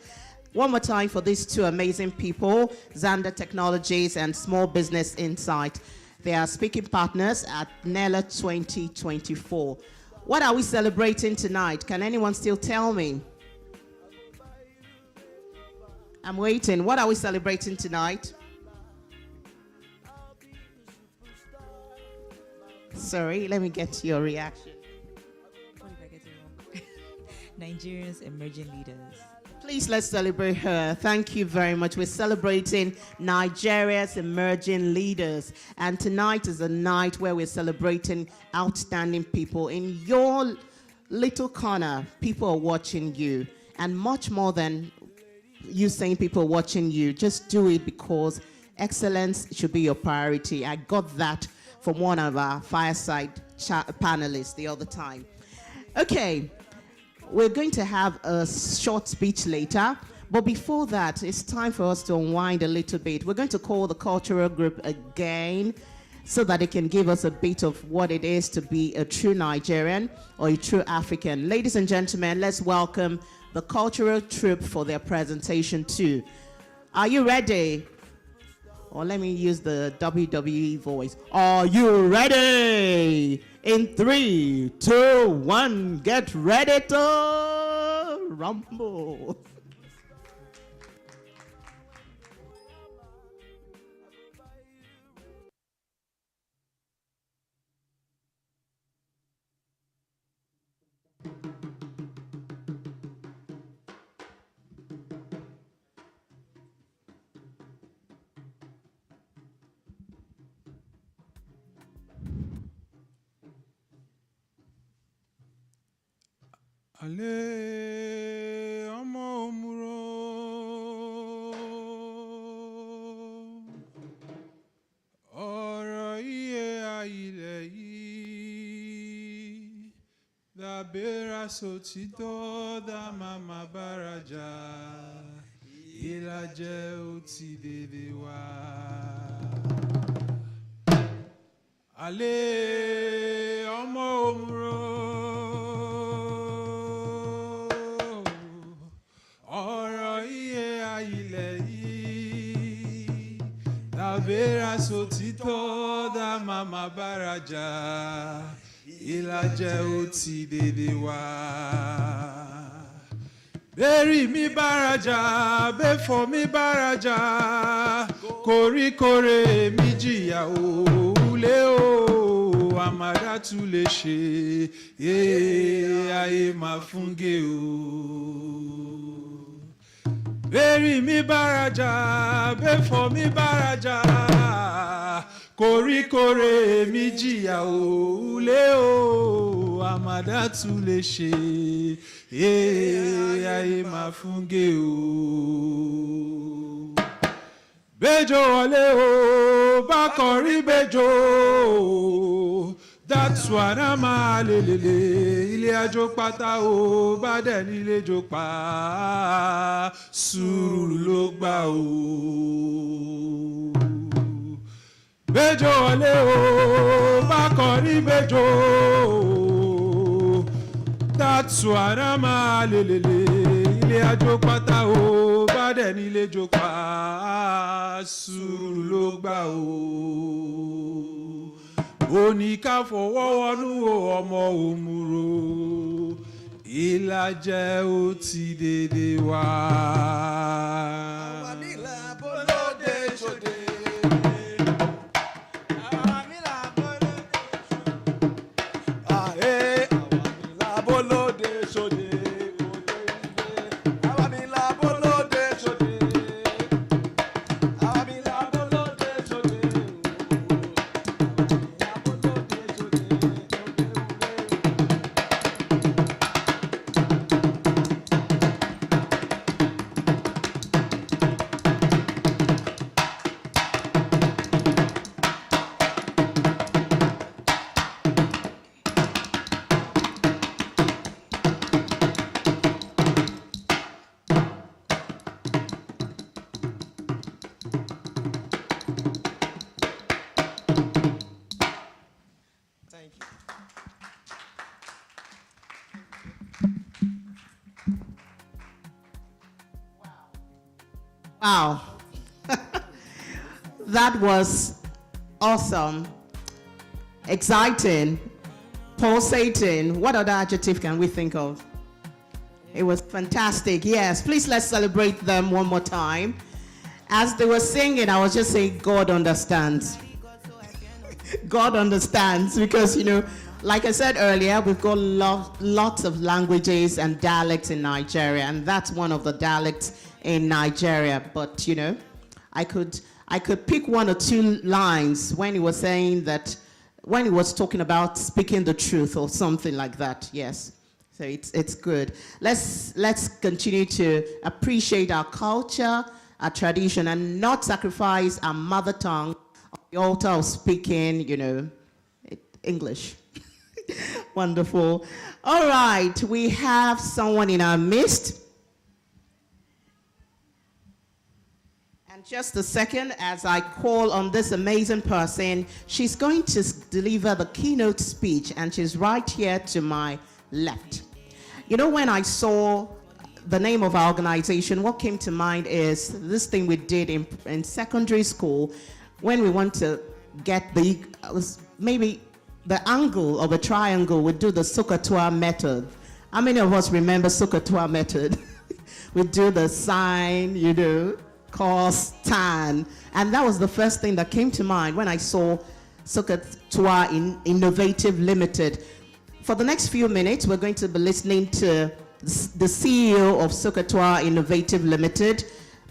One more time for these 2 amazing people, Xander Technologies and Small Business Insight. They are speaking partners at Nela 2024. What are we celebrating tonight? Can anyone still tell me? I'm waiting. What are we celebrating tonight? Sorry, let me get your reaction. What if I get it wrong? Nigerians emerging leaders. Please, let's celebrate her. Thank you very much. We're celebrating Nigeria's emerging leaders. And tonight is a night where we're celebrating outstanding people. In your little corner, people are watching you. And much more than you saying people are watching you, just do it because excellence should be your priority. I got that from one of our fireside panelists the other time. Okay. We're going to have a short speech later, but before that, it's time for us to unwind a little bit. We're going to call the cultural group again so that they can give us a bit of what it is to be a true Nigerian or a true African. Ladies and gentlemen, let's welcome the cultural troupe for their presentation too. Are you ready? Or let me use the WWE voice. Are you ready? In 3, 2, 1, get ready to rumble. Ale ọmọ òmùrọ̀ ọ̀rọ̀ iye ayilẹ̀ yìí dàbẹ́ra sòtítọ́ dá màmá bàrájà ìlàjẹ ó ti dédé wá. Ale ọmọ òmùrọ̀ Vera sòtítọ́ dá màmá bàrájà ìlàjẹ ó ti dédé wá. Bẹ́rì mi bàrájà bẹ́fọ̀ mi bàrájà koríkorè mi jìyà òwúlé o àmàdá tún lè ṣe ayé máa fúngé o. Bẹ́rì mi bàrájà bẹ́fọ̀ mi bàrájà koríkorè mi jìyà òwúlé o àmàdá tún lè ṣe ayé máa fúngé o. Bẹ́jọ́ wọlé o bá kọrí bẹ́jọ́ that's what I'm lelele ilé ajo pátá o bá dẹ̀ nílé jo pa sùúrù ló gbà o. Bẹ́jọ́ wọlé o bá kọrí bẹ́jọ́ that's what I'm lelele ilé ajo pátá o bá dẹ̀ nílé jo pa sùúrù ló gbà o. Oníká fọwọ́ wọnú ọmọ òmùrọ̀ ìlàjẹ ó ti dédé wá. Àwa nílà bọ́lódé ṣòde. Àwa nílà bọ́lódé ṣòde. Àwa nílà bọ́lódé ṣòde. Àwa nílà bọ́lódé ṣòde. Àwa nílà bọ́lódé ṣòde. Wow. That was awesome, exciting, pulsating. What other adjective can we think of? It was fantastic. Yes, please let's celebrate them one more time. As they were singing, I was just saying, God understands. God understands because, you know, like I said earlier, we've got lots of languages and dialects in Nigeria, and that's one of the dialects in Nigeria. But, you know, I could pick one or two lines when he was saying that, when he was talking about speaking the truth or something like that. Yes. So it's good. Let's continue to appreciate our culture, our tradition, and not sacrifice our mother tongue on the altar of speaking, you know, English. Wonderful. All right, we have someone in our midst. And just a second, as I call on this amazing person, she's going to deliver the keynote speech, and she's right here to my left. You know, when I saw the name of our organization, what came to mind is this thing we did in secondary school when we want to get maybe the angle of a triangle. We do the Sokotoa method. How many of us remember Sokotoa method? We do the sine, you know, cos, tan. And that was the first thing that came to mind when I saw Sokotoa Innovative Limited. For the next few minutes, we're going to be listening to the CEO of Sokotoa Innovative Limited,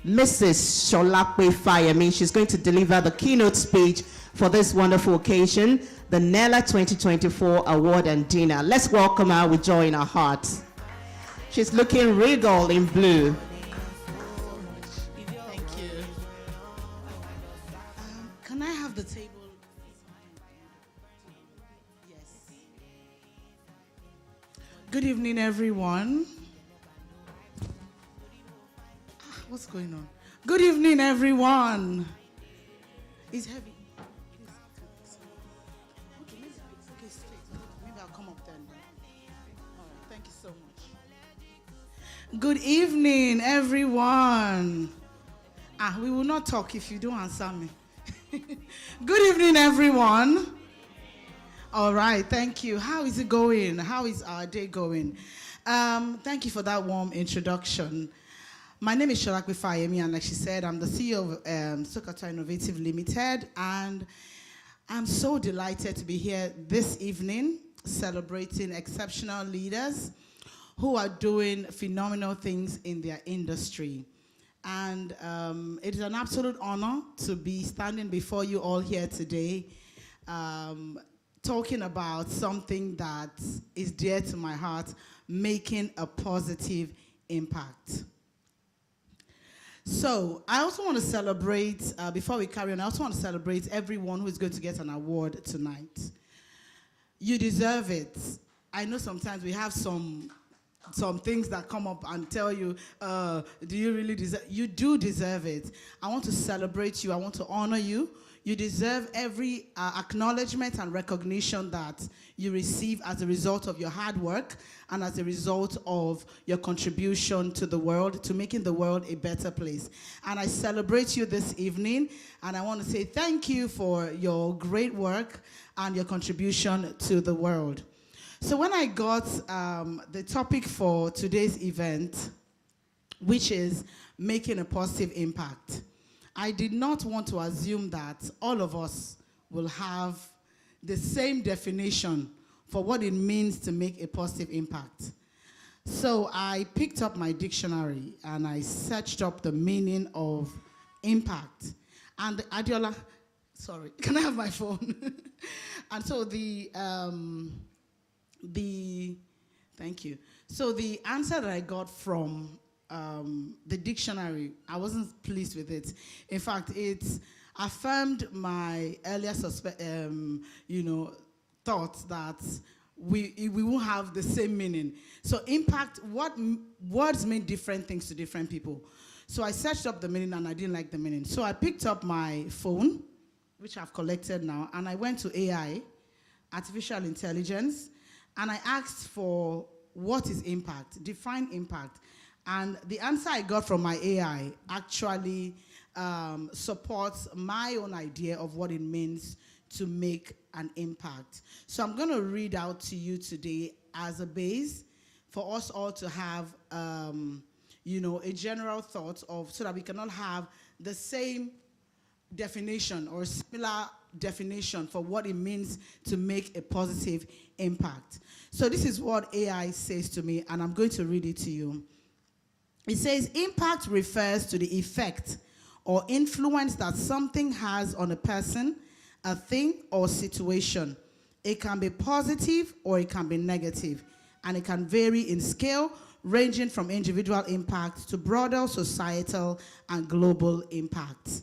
Mrs. Sholakwe Fayemi. She's going to deliver the keynote speech for this wonderful occasion, the Nela 2024 Award and Dinner. Let's welcome her with joy in our hearts. She's looking regal in blue. Thank you. Can I have the table? Yes. Good evening, everyone. What's going on? Good evening, everyone. It's heavy. Okay, maybe I'll come up then. All right, thank you so much. Good evening, everyone. We will not talk if you don't answer me. Good evening, everyone. All right, thank you. How is it going? How is our day going? Thank you for that warm introduction. My name is Shalakwe Fayemi, and like she said, I'm the CEO of Sokoto Innovative Limited, and I'm so delighted to be here this evening celebrating exceptional leaders who are doing phenomenal things in their industry. And it is an absolute honor to be standing before you all here today, talking about something that is dear to my heart, making a positive impact. So I also want to celebrate, before we carry on, I also want to celebrate everyone who is going to get an award tonight. You deserve it. I know sometimes we have some things that come up and tell you, do you really deserve? You do deserve it. I want to celebrate you. I want to honor you. You deserve every acknowledgement and recognition that you receive as a result of your hard work and as a result of your contribution to the world, to making the world a better place. And I celebrate you this evening, and I want to say thank you for your great work and your contribution to the world. So when I got the topic for today's event, which is making a positive impact, I did not want to assume that all of us will have the same definition for what it means to make a positive impact. So I picked up my dictionary and I searched up the meaning of impact. And Adiola, sorry, can I have my phone? And so thank you. So the answer that I got from the dictionary, I wasn't pleased with it. In fact, it affirmed my earlier thoughts that we won't have the same meaning. So impact, words mean different things to different people. So I searched up the meaning and I didn't like the meaning. So I picked up my phone, which I've collected now, and I went to AI, artificial intelligence, and I asked for what is impact, define impact. And the answer I got from my AI actually supports my own idea of what it means to make an impact. So I'm going to read out to you today as a base for us all to have, a general thought of, so that we can all have the same definition or similar definition for what it means to make a positive impact. So this is what AI says to me, and I'm going to read it to you. It says, impact refers to the effect or influence that something has on a person, a thing, or situation. It can be positive or it can be negative, and it can vary in scale, ranging from individual impact to broader societal and global impact.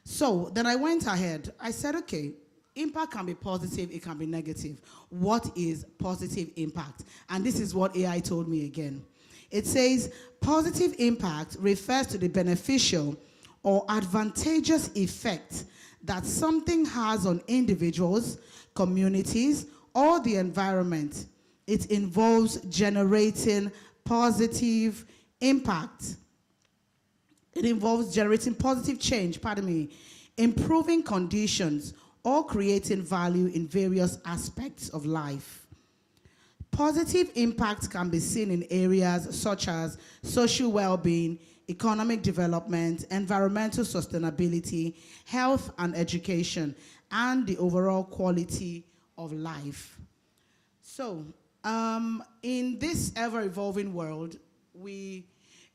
So then I went ahead. I said, okay, impact can be positive, it can be negative. What is positive impact? And this is what AI told me again. It says, positive impact refers to the beneficial or advantageous effect that something has on individuals, communities, or the environment. It involves generating positive impact. It involves generating positive change, improving conditions, or creating value in various aspects of life. Positive impact can be seen in areas such as social well-being, economic development, environmental sustainability, health and education, and the overall quality of life. So, in this ever-evolving world,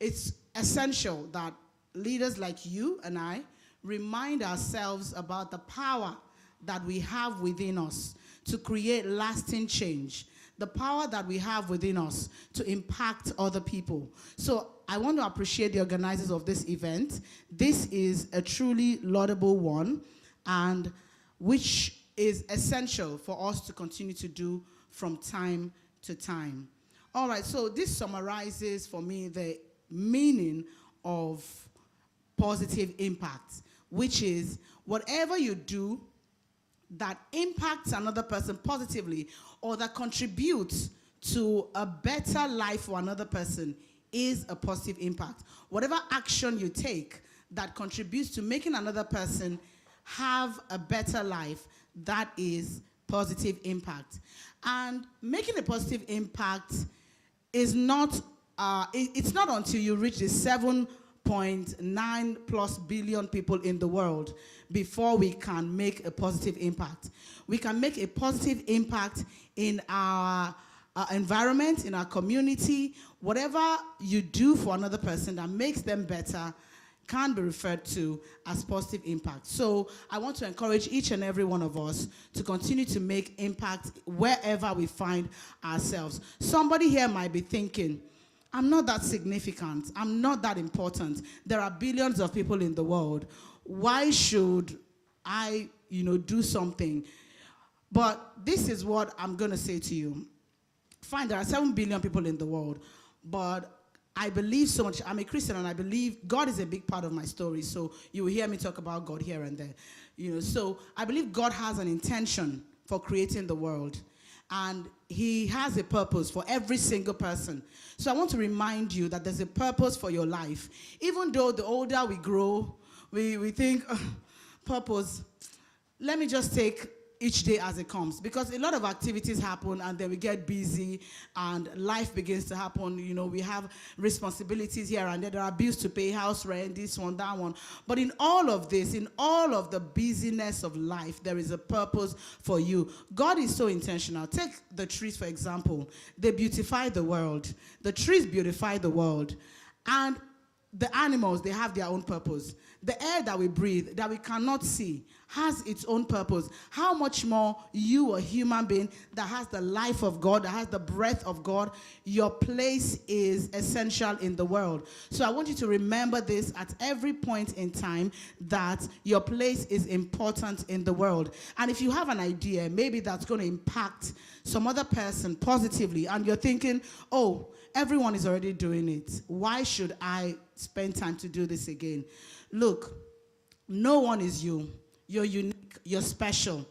it's essential that leaders like you and I remind ourselves about the power that we have within us to create lasting change, the power that we have within us to impact other people. So I want to appreciate the organizers of this event. This is a truly laudable one, and which is essential for us to continue to do from time to time. All right, so this summarizes for me the meaning of positive impact, which is whatever you do that impacts another person positively or that contributes to a better life for another person is a positive impact. Whatever action you take that contributes to making another person have a better life, that is positive impact. And making a positive impact is not, it's not until you reach the 7.9 plus billion people in the world before we can make a positive impact. We can make a positive impact in our environment, in our community. Whatever you do for another person that makes them better can be referred to as positive impact. So I want to encourage each and every one of us to continue to make impact wherever we find ourselves. Somebody here might be thinking, I'm not that significant. I'm not that important. There are billions of people in the world. Why should I, do something? But this is what I'm going to say to you. Fine, there are 7 billion people in the world, but I believe so much. I'm a Christian, and I believe God is a big part of my story. So you will hear me talk about God here and there. So I believe God has an intention for creating the world, and he has a purpose for every single person. So I want to remind you that there's a purpose for your life. Even though the older we grow, we think, purpose, let me just take each day as it comes, because a lot of activities happen and then we get busy and life begins to happen. We have responsibilities here and there are bills to pay, house rent, this one, that one. But in all of this, in all of the busyness of life, there is a purpose for you. God is so intentional. Take the trees, for example. They beautify the world. The trees beautify the world. And the animals, they have their own purpose. The air that we breathe, that we cannot see, has its own purpose. How much more you, a human being that has the life of God, that has the breath of God, your place is essential in the world. So I want you to remember this at every point in time, that your place is important in the world. And if you have an idea, maybe that's going to impact some other person positively, and you're thinking, oh, everyone is already doing it. Why should I spend time to do this again? Look, no one is you. You're unique. You're special.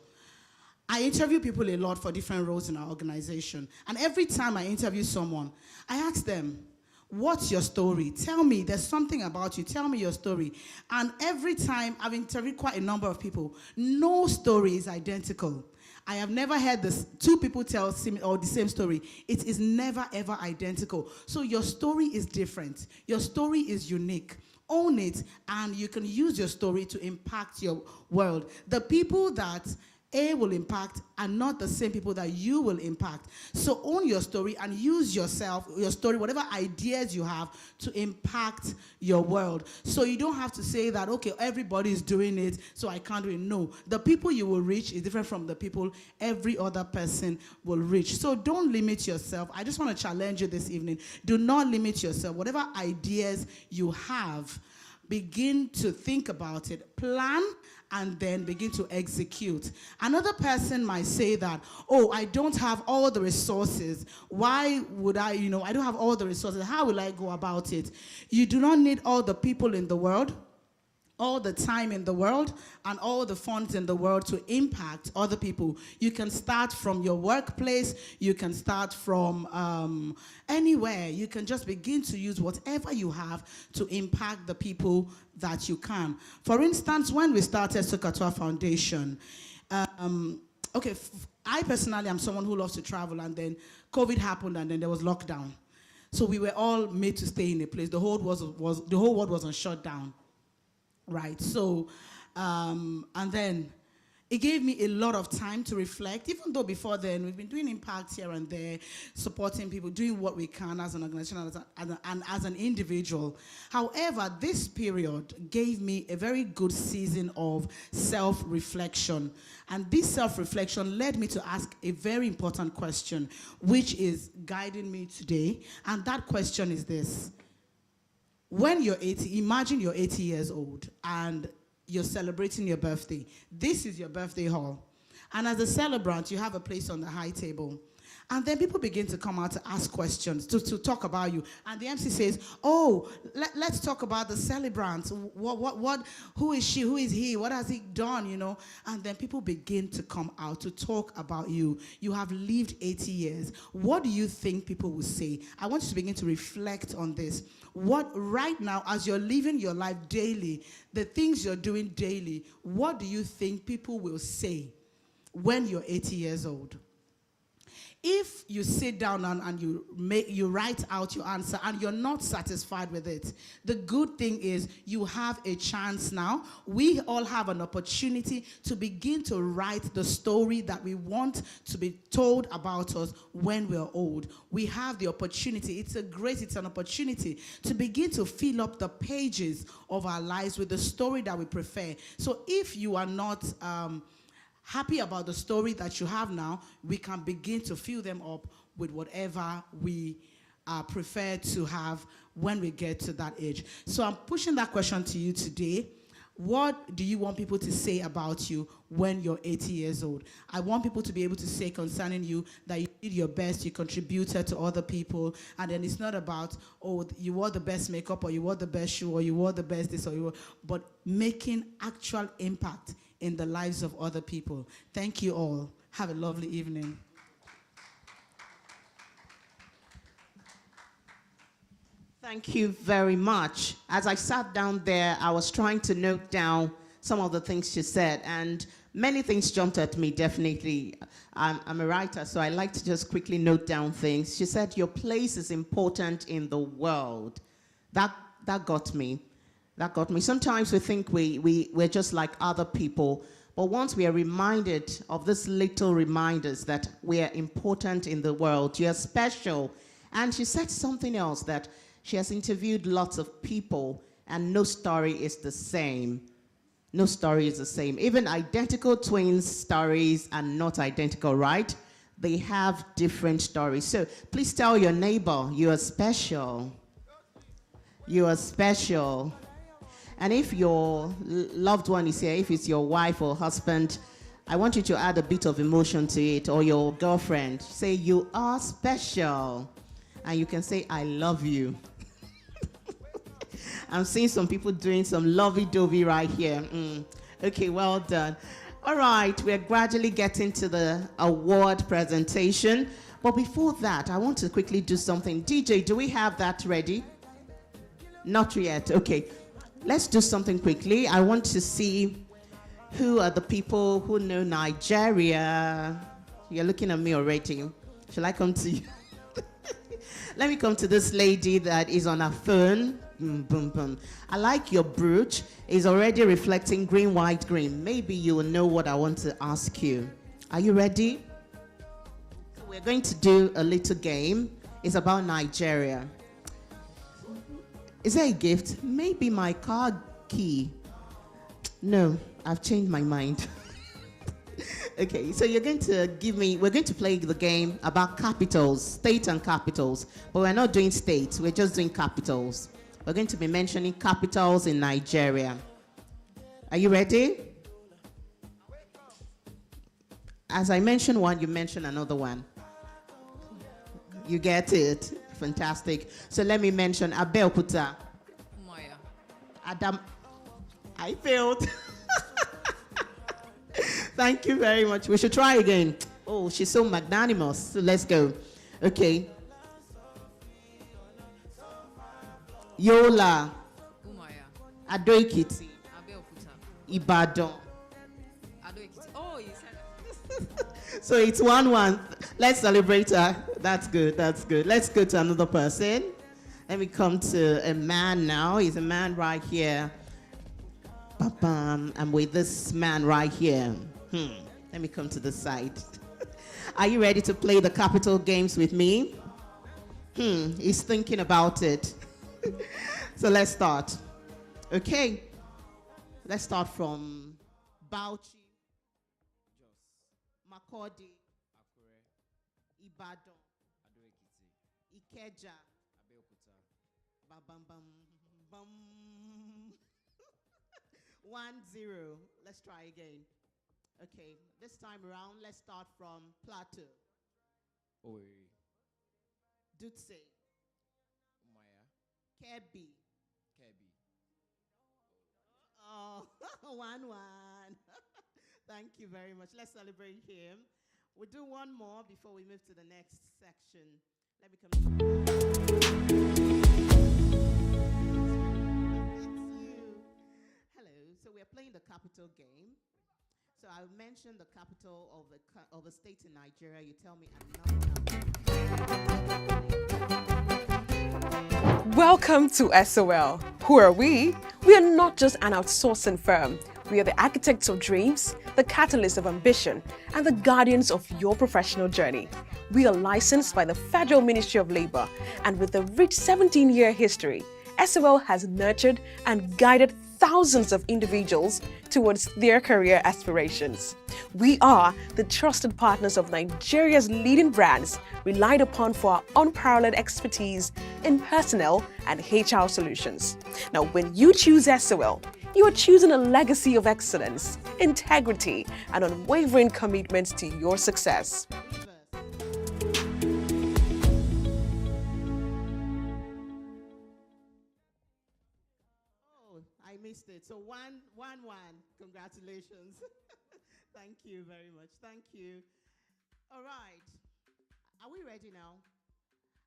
I interview people a lot for different roles in our organization. And every time I interview someone, I ask them, what's your story? Tell me, there's something about you. Tell me your story. And every time, I've interviewed quite a number of people. No story is identical. I have never heard two people tell the same story. It is never, ever identical. So your story is different. Your story is unique. Own it, and you can use your story to impact your world. The people that will impact are not the same people that you will impact. So own your story and use your story, whatever ideas you have, to impact your world. So you don't have to say that, okay, everybody is doing it, so I can't do it. No. The people you will reach is different from the people every other person will reach. So don't limit yourself. I just want to challenge you this evening. Do not limit yourself. Whatever ideas you have, begin to think about it, plan, and then begin to execute. Another person might say that, oh, I don't have all the resources. Why would I don't have all the resources. How will I go about it? You do not need all the people in the world, all the time in the world, and all the funds in the world to impact other people. You can start from your workplace. You can start from anywhere. You can just begin to use whatever you have to impact the people that you can. For instance, when we started Sokatoa Foundation, I personally am someone who loves to travel, and then COVID happened, and then there was lockdown. So we were all made to stay in a place. The whole world was on shutdown. Right, so, and then It gave me a lot of time to reflect, even though before then we've been doing impacts here and there, supporting people, doing what we can as an organization and as an individual. However, this period gave me a very good season of self-reflection. And this self-reflection led me to ask a very important question, which is guiding me today. And that question is this. When you're 80, imagine you're 80 years old and you're celebrating your birthday. This is your birthday hall. And as a celebrant, you have a place on the high table. And then people begin to come out to ask questions, to talk about you. And the MC says, oh, let's talk about the celebrant. Who is she? Who is he? What has he done, you know? And then people begin to come out to talk about you. You have lived 80 years. What do you think people will say? I want you to begin to reflect on this. What right now, as you're living your life daily, the things you're doing daily, what do you think people will say when you're 80 years old? If you sit down and you write out your answer and you're not satisfied with it, the good thing is you have a chance now. We all have an opportunity to begin to write the story that we want to be told about us when we're old. We have the opportunity. It's an opportunity to begin to fill up the pages of our lives with the story that we prefer. So if you are not happy about the story that you have now, we can begin to fill them up with whatever we prefer to have when we get to that age. So I'm pushing that question to you today. What do you want people to say about you when you're 80 years old? I want people to be able to say concerning you that you did your best, you contributed to other people, and then it's not about, oh, you wore the best makeup, or you wore the best shoe, or you wore the best this, or you wore, but making actual impact in the lives of other people. Thank you all. Have a lovely evening. Thank you very much. As I sat down there, I was trying to note down some of the things she said, and many things jumped at me, definitely. I'm a writer, so I like to just quickly note down things. She said, your place is important in the world. That got me. That got me. Sometimes we think we're just like other people, but once we are reminded of these little reminders that we are important in the world, you are special. And she said something else, that she has interviewed lots of people and no story is the same. No story is the same. Even identical twins' stories are not identical, right? They have different stories. So please tell your neighbor, you are special. You are special. And if your loved one is here, if it's your wife or husband, I want you to add a bit of emotion to it, or your girlfriend. Say, you are special. And you can say, I love you. I'm seeing some people doing some lovey-dovey right here. Okay, well done. All right, we're gradually getting to the award presentation. But before that, I want to quickly do something. DJ, do we have that ready? Not yet. Okay. Let's do something quickly. I want to see who are the people who know Nigeria. You're looking at me already. Shall I come to you? Let me come to this lady that is on her phone. Boom, boom, boom. I like your brooch. It's already reflecting green, white, green. Maybe you will know what I want to ask you. Are you ready? So we're going to do a little game. It's about Nigeria. Is there a gift? Maybe my car key. No, I've changed my mind. Okay, so you're going to we're going to play the game about capitals, state and capitals. But we're not doing states, we're just doing capitals. We're going to be mentioning capitals in Nigeria. Are you ready? As I mention one, you mention another one. You get it? Fantastic. So let me mention Abeokuta. Maya. Adam. I failed. Thank you very much. We should try again. Oh, she's so magnanimous. So let's go. Okay. Yola. Umaya. Adoekiti. Abeokuta. Ibadan. Adoekiti. Oh, you said So it's 1-1. Let's celebrate her. That's good. That's good. Let's go to another person. Let me come to a man now. He's a man right here. I'm with this man right here. Let me come to the side. Are you ready to play the capital games with me? He's thinking about it. So let's start. Okay. Let's start from Bauchi, Makurdi, Ibadan, Ikeja, bam, bam, bam, bam. 1-0. Let's try again. Okay, this time around, let's start from Plateau. Dutse. Kebbi. Oh, 1-1. Thank you very much. Let's celebrate him. We'll do one more before we move to the next section. Let me come. It's you. Hello. So we are playing the capital game. So I'll mention the capital of the state in Nigeria. You tell me another. Welcome to SOL. Who are we? We are not just an outsourcing firm. We are the architects of dreams, the catalyst of ambition, and the guardians of your professional journey. We are licensed by the Federal Ministry of Labor, and with a rich 17-year history, SOL has nurtured and guided thousands of individuals towards their career aspirations. We are the trusted partners of Nigeria's leading brands, relied upon for our unparalleled expertise in personnel and HR solutions. Now, when you choose SOL, you are choosing a legacy of excellence, integrity, and unwavering commitment to your success. I missed it. So 1-1. Congratulations. Thank you very much. Thank you. All right. Are we ready now?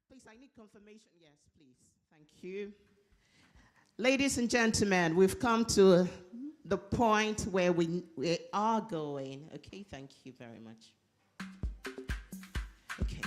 Please, I need confirmation. Yes, please. Thank you. Ladies and gentlemen, we've come to the point where we are going. Okay, thank you very much. Okay.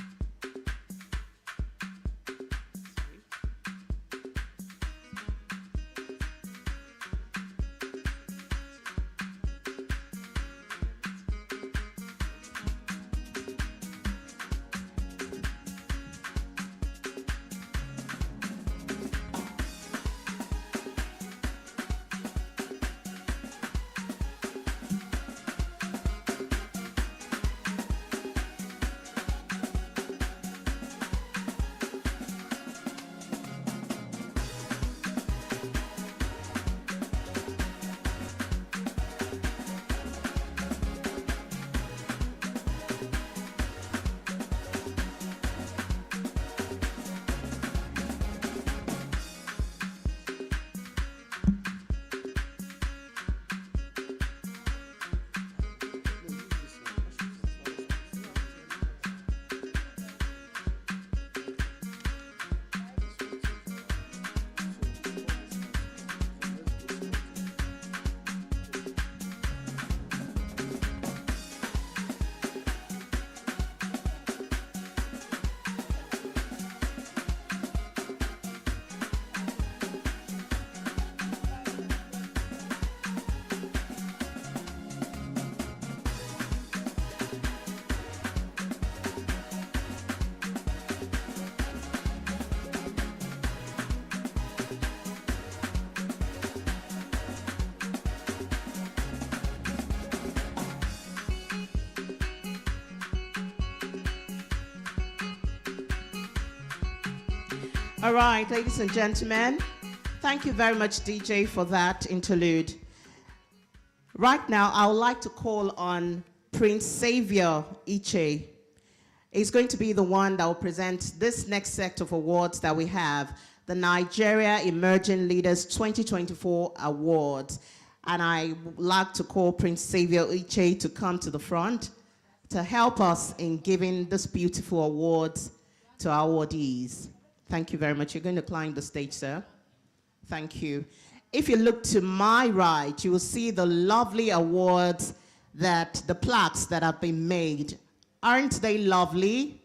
All right, ladies and gentlemen, thank you very much, DJ, for that interlude. Right now, I would like to call on Prince Xavier Iche. He's going to be the one that will present this next set of awards that we have, the Nigeria Emerging Leaders 2024 Awards. And I would like to call Prince Xavier Iche to come to the front to help us in giving this beautiful awards to our awardees. Thank you very much. You're going to climb the stage, sir. Thank you. If you look to my right, you will see the lovely awards the plaques that have been made. Aren't they lovely?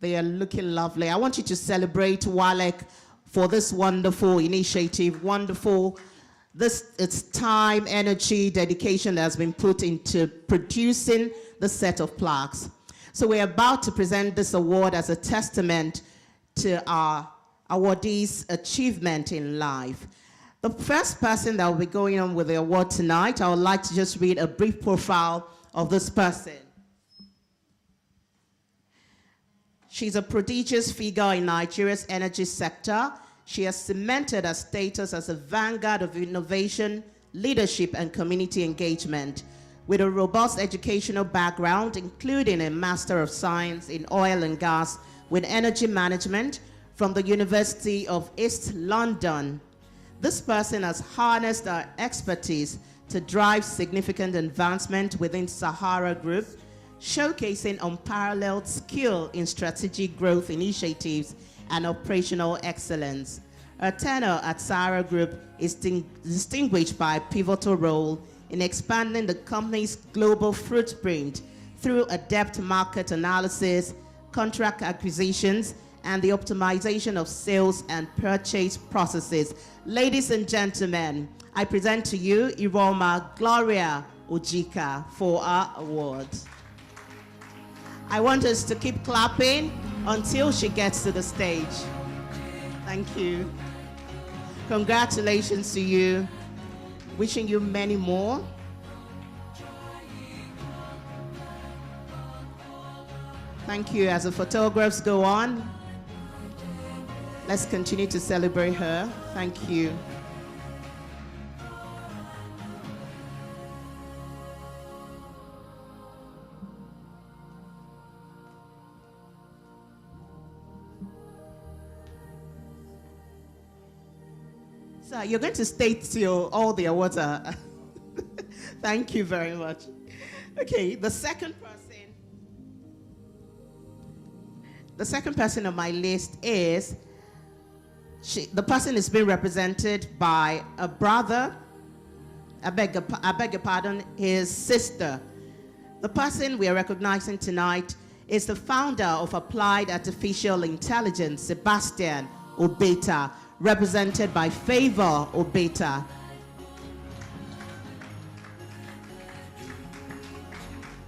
They are looking lovely. I want you to celebrate Walek for this wonderful initiative, It's time, energy, dedication that has been put into producing the set of plaques. So we're about to present this award as a testament to our awardees' achievement in life. The first person that will be going on with the award tonight, I would like to just read a brief profile of this person. She's a prodigious figure in Nigeria's energy sector. She has cemented her status as a vanguard of innovation, leadership, and community engagement. With a robust educational background, including a Master of Science in Oil and Gas with Energy Management from the University of East London. This person has harnessed her expertise to drive significant advancement within Sahara Group, showcasing unparalleled skill in strategic growth initiatives and operational excellence. Her tenure at Sahara Group is distinguished by a pivotal role in expanding the company's global footprint through adept market analysis, contract acquisitions, and the optimization of sales and purchase processes. Ladies and gentlemen, I present to you Iroma Gloria Ojika for our award. I want us to keep clapping until she gets to the stage. Thank you. Congratulations to you. Wishing you many more. Thank you. As the photographs go on, let's continue to celebrate her. Thank you. So you're going to stay till all the awards are. Thank you very much. Okay, the second person on my list is, the person is being represented by a brother, I beg your pardon, his sister. The person we are recognizing tonight is the founder of Applied Artificial Intelligence, Sebastian Obeta, represented by Favor Obeta.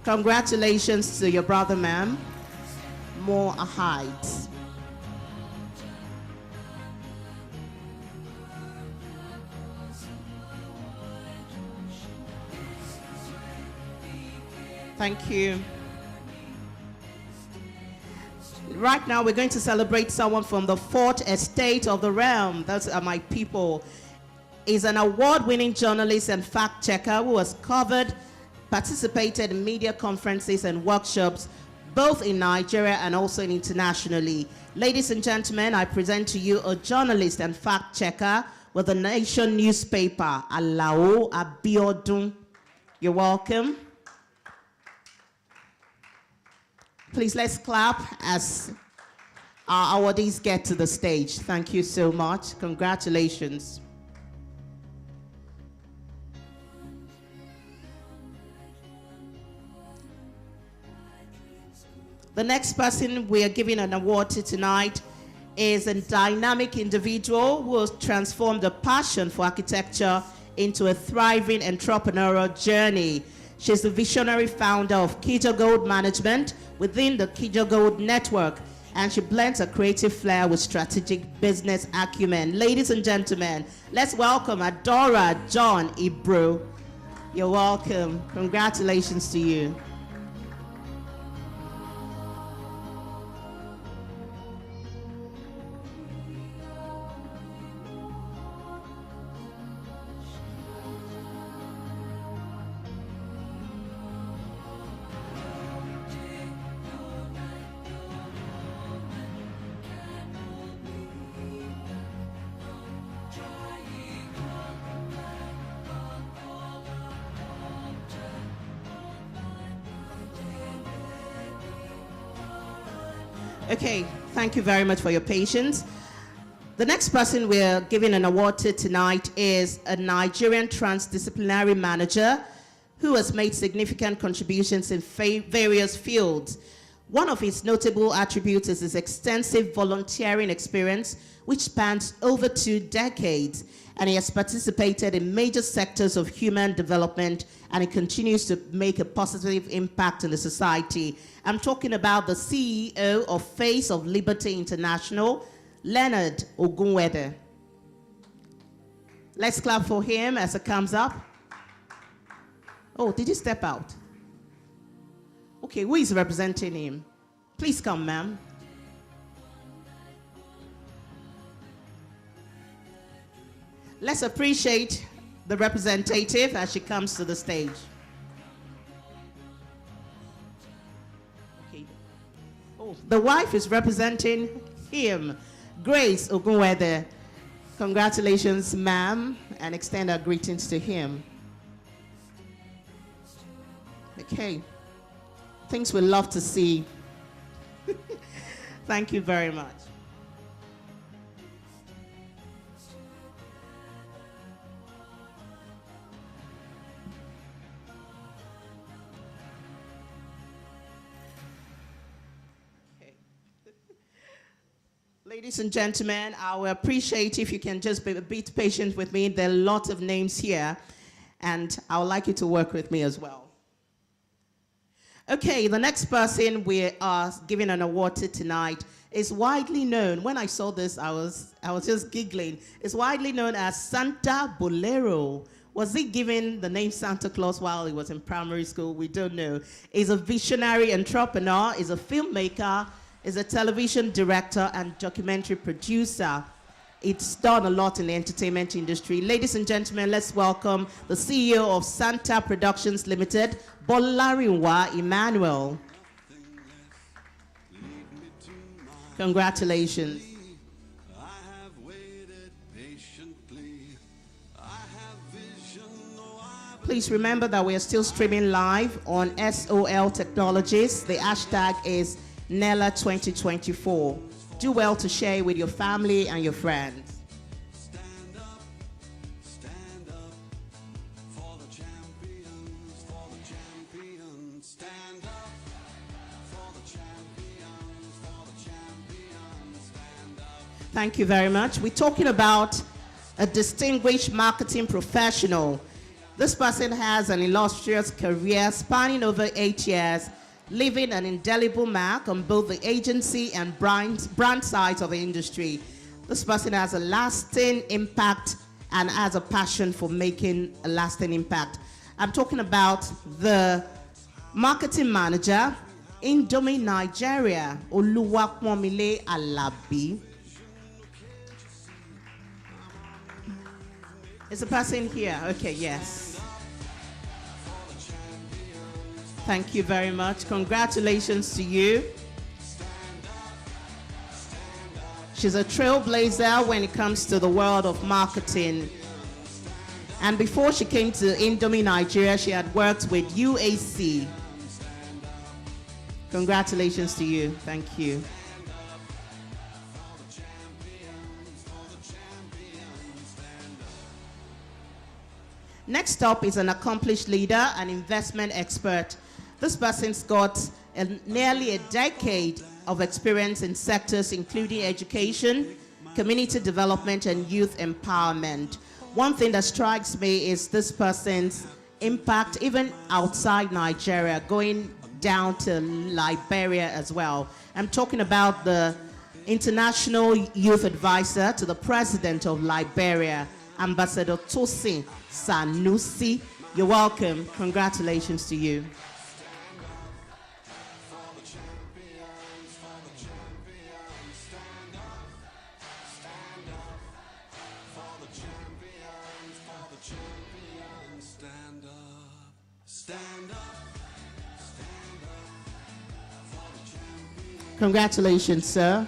Congratulations to your brother, ma'am. More heights. Thank you. Right now, we're going to celebrate someone from the fourth estate of the realm. Those are my people. He's an award-winning journalist and fact-checker who has participated in media conferences and workshops, both in Nigeria and also internationally. Ladies and gentlemen, I present to you a journalist and fact-checker with the Nation newspaper, Alao Abiodun. You're welcome. Please, let's clap as our awardees get to the stage. Thank you so much. Congratulations. The next person we are giving an award to tonight is a dynamic individual who has transformed a passion for architecture into a thriving entrepreneurial journey. She's the visionary founder of Kijo Gold Management within the Kijo Gold Network, and she blends a creative flair with strategic business acumen. Ladies and gentlemen, let's welcome Adora John Ibro. You're welcome. Congratulations to you. Okay, thank you very much for your patience. The next person we're giving an award to tonight is a Nigerian transdisciplinary manager who has made significant contributions in various fields. One of his notable attributes is his extensive volunteering experience, which spans over 2 decades, and he has participated in major sectors of human development, and he continues to make a positive impact in the society. I'm talking about the CEO of Face of Liberty International, Leonard Ogunwede. Let's clap for him as it comes up. Oh, did you step out? Okay, who is representing him? Please come, ma'am. Let's appreciate the representative as she comes to the stage. Okay. Oh, the wife is representing him, Grace Ogunwede. Congratulations, ma'am, and extend our greetings to him. Okay. Things we love to see. Thank you very much. Okay. Ladies and gentlemen, I will appreciate if you can just be a bit patient with me. There are lots of names here, and I would like you to work with me as well. Okay, the next person we are giving an award to tonight is widely known. When I saw this, I was just giggling. It's widely known as Santa Bolero. Was he given the name Santa Claus while he was in primary school? We don't know. He's a visionary entrepreneur, he's a filmmaker, he's a television director and documentary producer. It's done a lot in the entertainment industry. Ladies and gentlemen, let's welcome the CEO of Santa Productions Limited, Bolarinwa Emmanuel. Congratulations. Please remember that we are still streaming live on SOL Technologies. The hashtag is Nela 2024. Do well to share with your family and your friends. Stand up for the champions, for the champions. Stand up for the champions, for the champions. Stand up. Thank you very much. We're talking about a distinguished marketing professional. This person has an illustrious career spanning over 8 years, leaving an indelible mark on both the agency and brand sides of the industry. This person has a lasting impact and has a passion for making a lasting impact. I'm talking about the marketing manager, Indomie Nigeria, Oluwaponmile Alabi. Is the person here? Okay, yes. Thank you very much. Congratulations to you. She's a trailblazer when it comes to the world of marketing. And before she came to Indomie Nigeria, she had worked with UAC. Congratulations to you. Thank you. Next up is an accomplished leader and investment expert. This person's got nearly a decade of experience in sectors including education, community development, and youth empowerment. One thing that strikes me is this person's impact even outside Nigeria, going down to Liberia as well. I'm talking about the International Youth Advisor to the President of Liberia, Ambassador Tosin Sanusi. You're welcome. Congratulations to you. Congratulations, sir.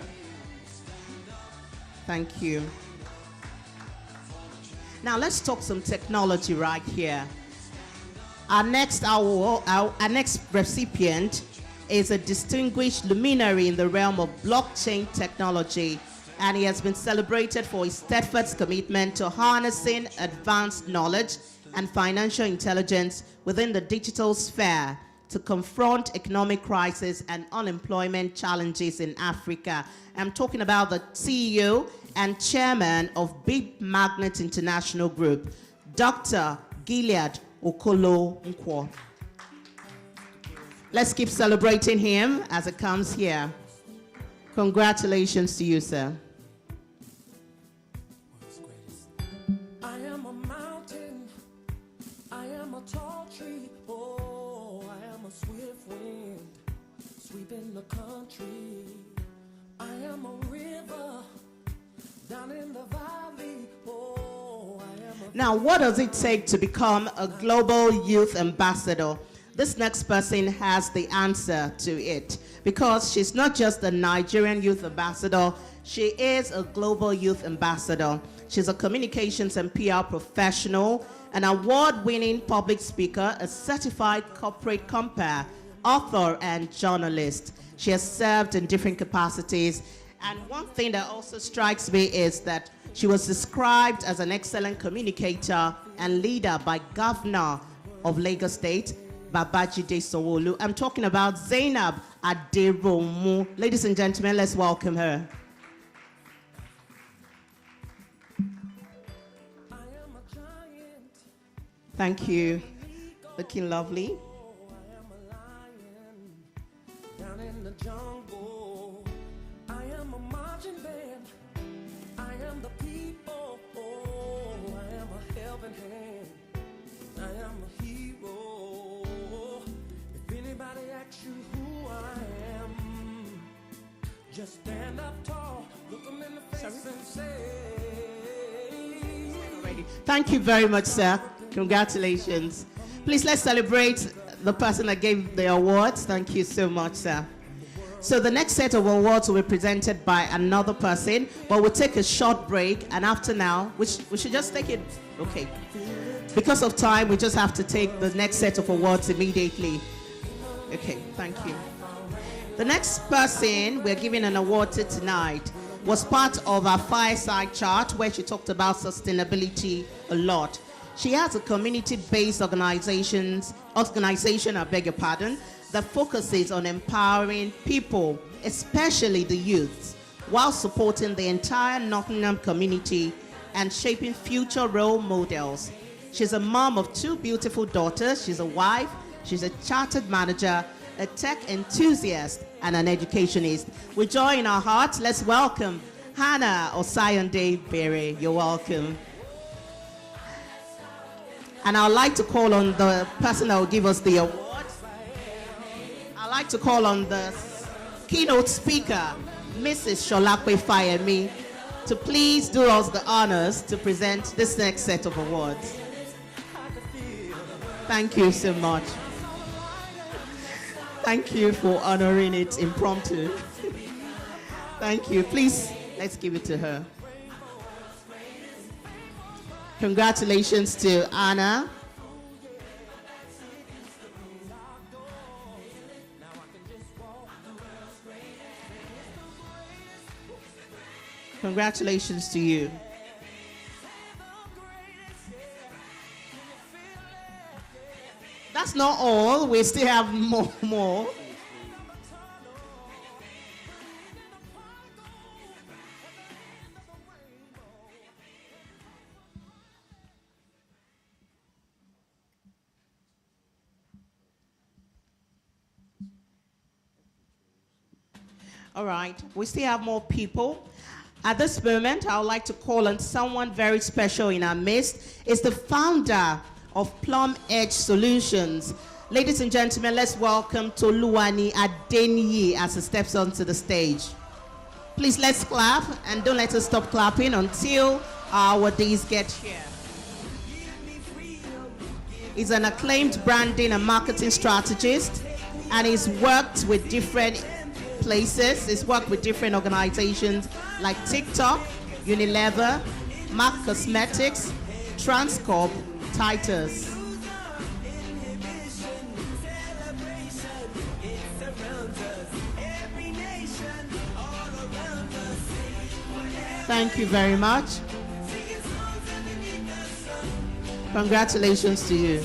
Thank you. Now let's talk some technology right here. Our next recipient is a distinguished luminary in the realm of blockchain technology, and he has been celebrated for his steadfast commitment to harnessing advanced knowledge and financial intelligence within the digital sphere. to confront economic crisis and unemployment challenges in Africa. I'm talking about the CEO and chairman of Big Magnet International Group, Dr. Gilead Okolo Nkwo. Let's keep celebrating him as it comes here. Congratulations to you, sir. I am a mountain, I am a tall tree, oh, I am a swift wind, sweeping the country. I am a river, down in the valley, oh, I am a... Now, what does it take to become a global youth ambassador? This next person has the answer to it, because she's not just a Nigerian youth ambassador, she is a global youth ambassador. She's a communications and PR professional, an award-winning public speaker, a certified corporate compere, author, and journalist. She has served in different capacities, and one thing that also strikes me is that she was described as an excellent communicator and leader by Governor of Lagos State, Babajide Sanwo-Olu. I'm talking about Zainab Aderounmu. Ladies and gentlemen, let's welcome her. Thank you. Looking lovely. Down in the jungle, I am a marching band, I am the people, oh, I am a helping hand, I am a hero. If anybody asks you who I am, just stand up tall, look them in the face and say. Thank you very much, sir. Congratulations. Please, let's celebrate the person that gave the awards. Thank you so much, sir. So the next set of awards will be presented by another person, but we'll take a short break, and after now, we should just take it, okay. Because of time, we just have to take the next set of awards immediately. Okay, thank you. The next person we're giving an award to tonight was part of our fireside chat where she talked about sustainability a lot. She has a community-based organization, I beg your pardon, that focuses on empowering people, especially the youths, while supporting the entire Nottingham community and shaping future role models. She's a mom of 2 beautiful daughters. She's a wife. She's a chartered manager, a tech enthusiast, and an educationist. With joy in our hearts, let's welcome Hannah Osayonde Bere. You're welcome. And I'd like to call on the person that will give us the award. I'd like to call on the keynote speaker, Mrs. Sholakwe Fayemi, to please do us the honors to present this next set of awards. Thank you so much. Thank you for honoring it impromptu. Thank you. Please, let's give it to her. Congratulations to Anna. Congratulations to you. That's not all. We still have more. All right, we still have more people. At this moment, I would like to call on someone very special in our midst. It's the founder of Plum Edge Solutions. Ladies and gentlemen, let's welcome Toluwani Adeniyi as he steps onto the stage. Please, let's clap, and don't let us stop clapping until our days get here. He's an acclaimed branding and marketing strategist, and he's worked with different places. He's worked with different organizations like TikTok, Unilever, MAC Cosmetics, Transcorp, Titus. Thank you very much. Congratulations to you.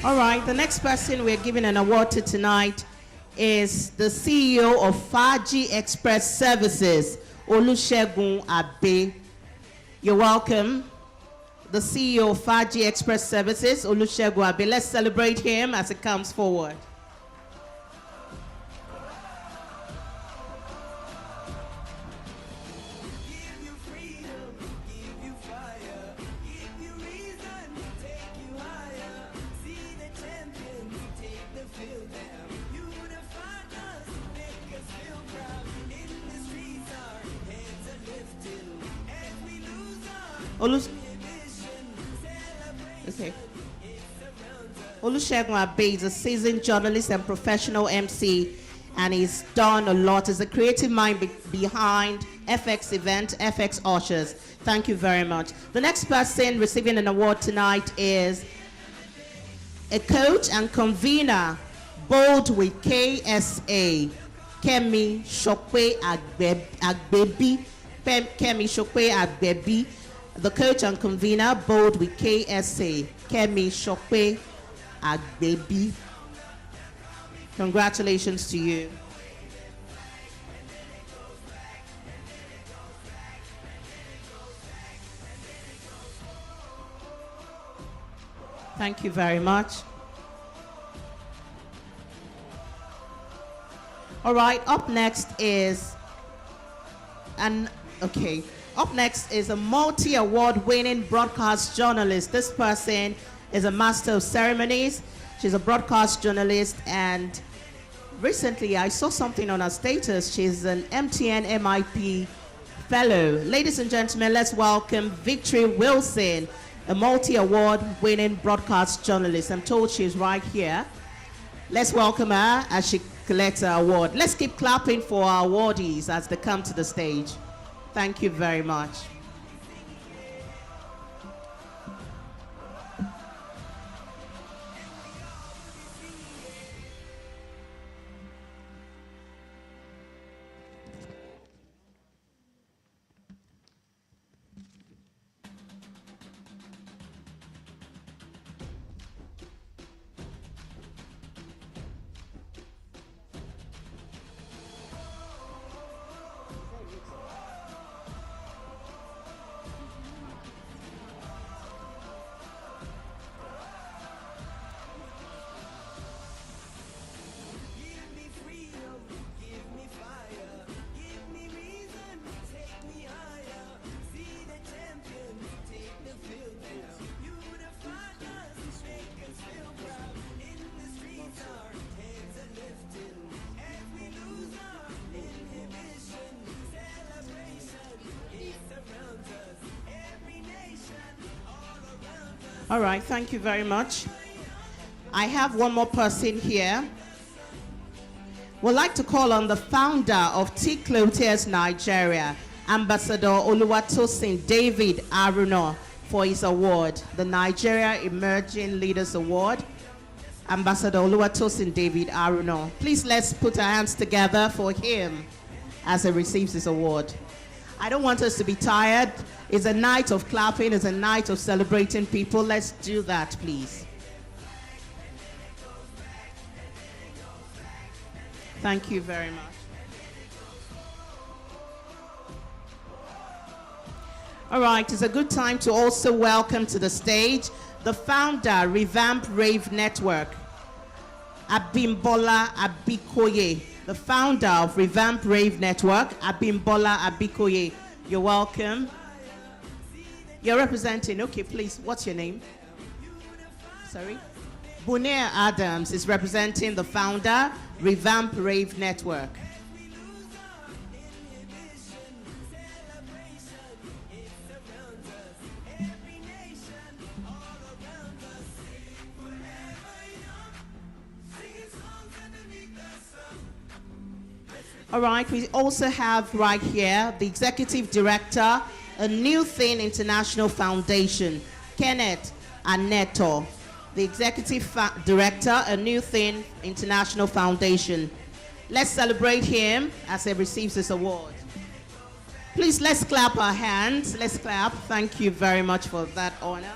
All right, the next person we're giving an award to tonight is the CEO of Faji Express Services, Olusegun Abe. You're welcome. The CEO of Faji Express Services, Olusegun Abe. Let's celebrate him as he comes forward. Olusegun Abe is a seasoned journalist and professional MC, and he's done a lot. He's a creative mind behind FX Event, FX Ushers. Thank you very much. The next person receiving an award tonight is a coach and convener, bold with KSA, Kemi Shokwe Agbebi. Kemi Shokwe Agbebi. The coach and convener, bold with KSA, Kemi Shokwe Agbebi. Congratulations to you. Thank you very much. All right, up next is a multi-award winning broadcast journalist. This person is a master of ceremonies. She's a broadcast journalist, and recently I saw something on her status. She's an MTN MIP fellow. Ladies and gentlemen, let's welcome Victory Wilson, a multi-award winning broadcast journalist. I'm told she's right here. Let's welcome her as she collects her award. Let's keep clapping for our awardees as they come to the stage. Thank you very much. All right, thank you very much. I have one more person here. We'd like to call on the founder of T Clothiers Nigeria, Ambassador Oluwatosin David Aruno, for his award, the Nigeria Emerging Leaders Award. Ambassador Oluwatosin David Aruno. Please let's put our hands together for him as he receives his award. I don't want us to be tired. It's a night of clapping, it's a night of celebrating people. Let's do that, please. Thank you very much. All right, it's a good time to also welcome to the stage the founder, Revamp Rave Network, Abimbola Abikoye. The founder of Revamp Rave Network, Abimbola Abikoye. You're welcome. You're representing, okay, please, what's your name? Sorry? Bunair Adams is representing the founder, Revamp Rave Network. All right, we also have right here the executive director, a New Thing International Foundation, Kenneth Aneto. The executive director, a New Thing International Foundation. Let's celebrate him as he receives his award. Please, let's clap our hands. Let's clap. Thank you very much for that honor.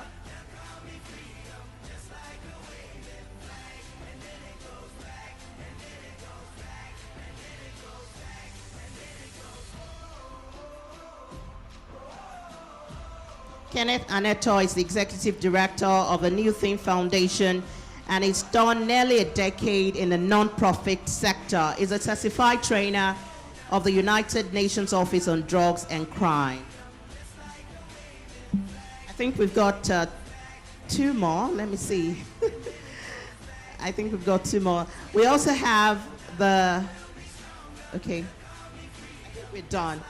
Kenneth Aneto is the executive director of the New Thing Foundation, and he's done nearly a decade in the non-profit sector. He's a certified trainer of the United Nations Office on Drugs and Crime. I think we've got 2 more. Let me see. I think we've got 2 more. We also have okay. I think we're done.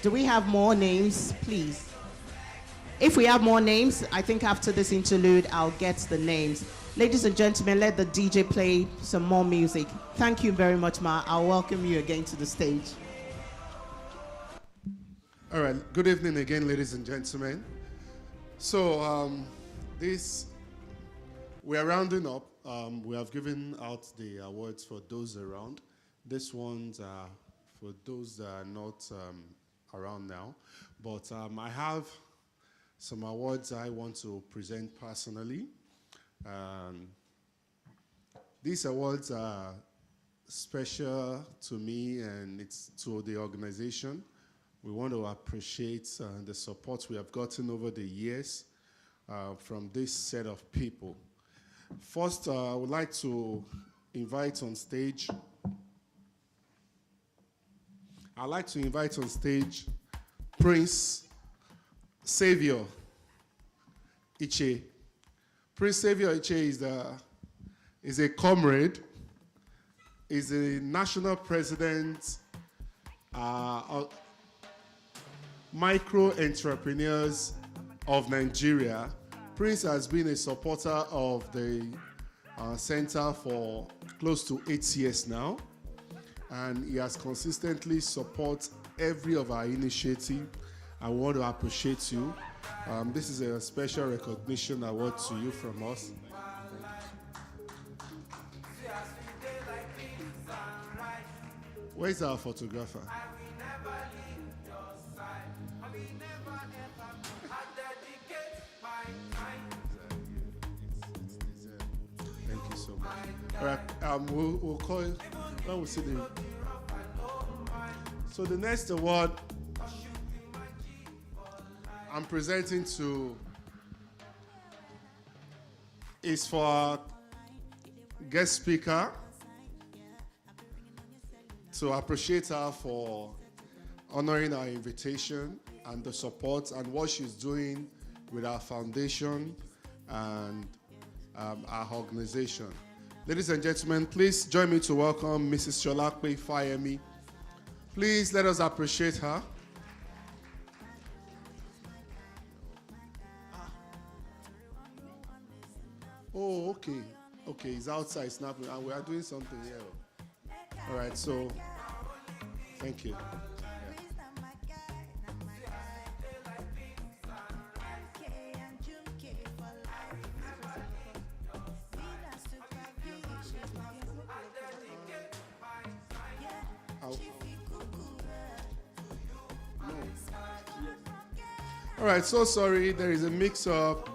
Do we have more names, please? If we have more names, I think after this interlude, I'll get the names. Ladies and gentlemen, let the DJ play some more music. Thank you very much, Ma. I'll welcome you again to the stage. All right, good evening again, ladies and gentlemen. So we are rounding up. We have given out the awards for those around. This one's are for those that are not around now. But I have some awards I want to present personally. These awards are special to me and it's to the organization. We want to appreciate the support we have gotten over the years from this set of people. First, I would like to invite on stage Prince Savior Iche. Prince Savior Iche is a comrade, is a national president of micro entrepreneurs of Nigeria. Prince has been a supporter of the center for close to 8 years now, and he has consistently supported every of our initiative. I want to appreciate you. This is a special recognition award to you from us. Where's our photographer? Thank you so much. All right, we'll call it when we see the. So the next award I'm presenting to is for our guest speaker, to appreciate her for honoring our invitation and the support and what she's doing with our foundation and our organization. Ladies and gentlemen, please join me to welcome Mrs. Sholakwe Fayemi. Please let us appreciate her. Oh, okay. Okay, he's outside snapping, and we are doing something here. All right, so thank you. All right, so sorry, there is a mix-up.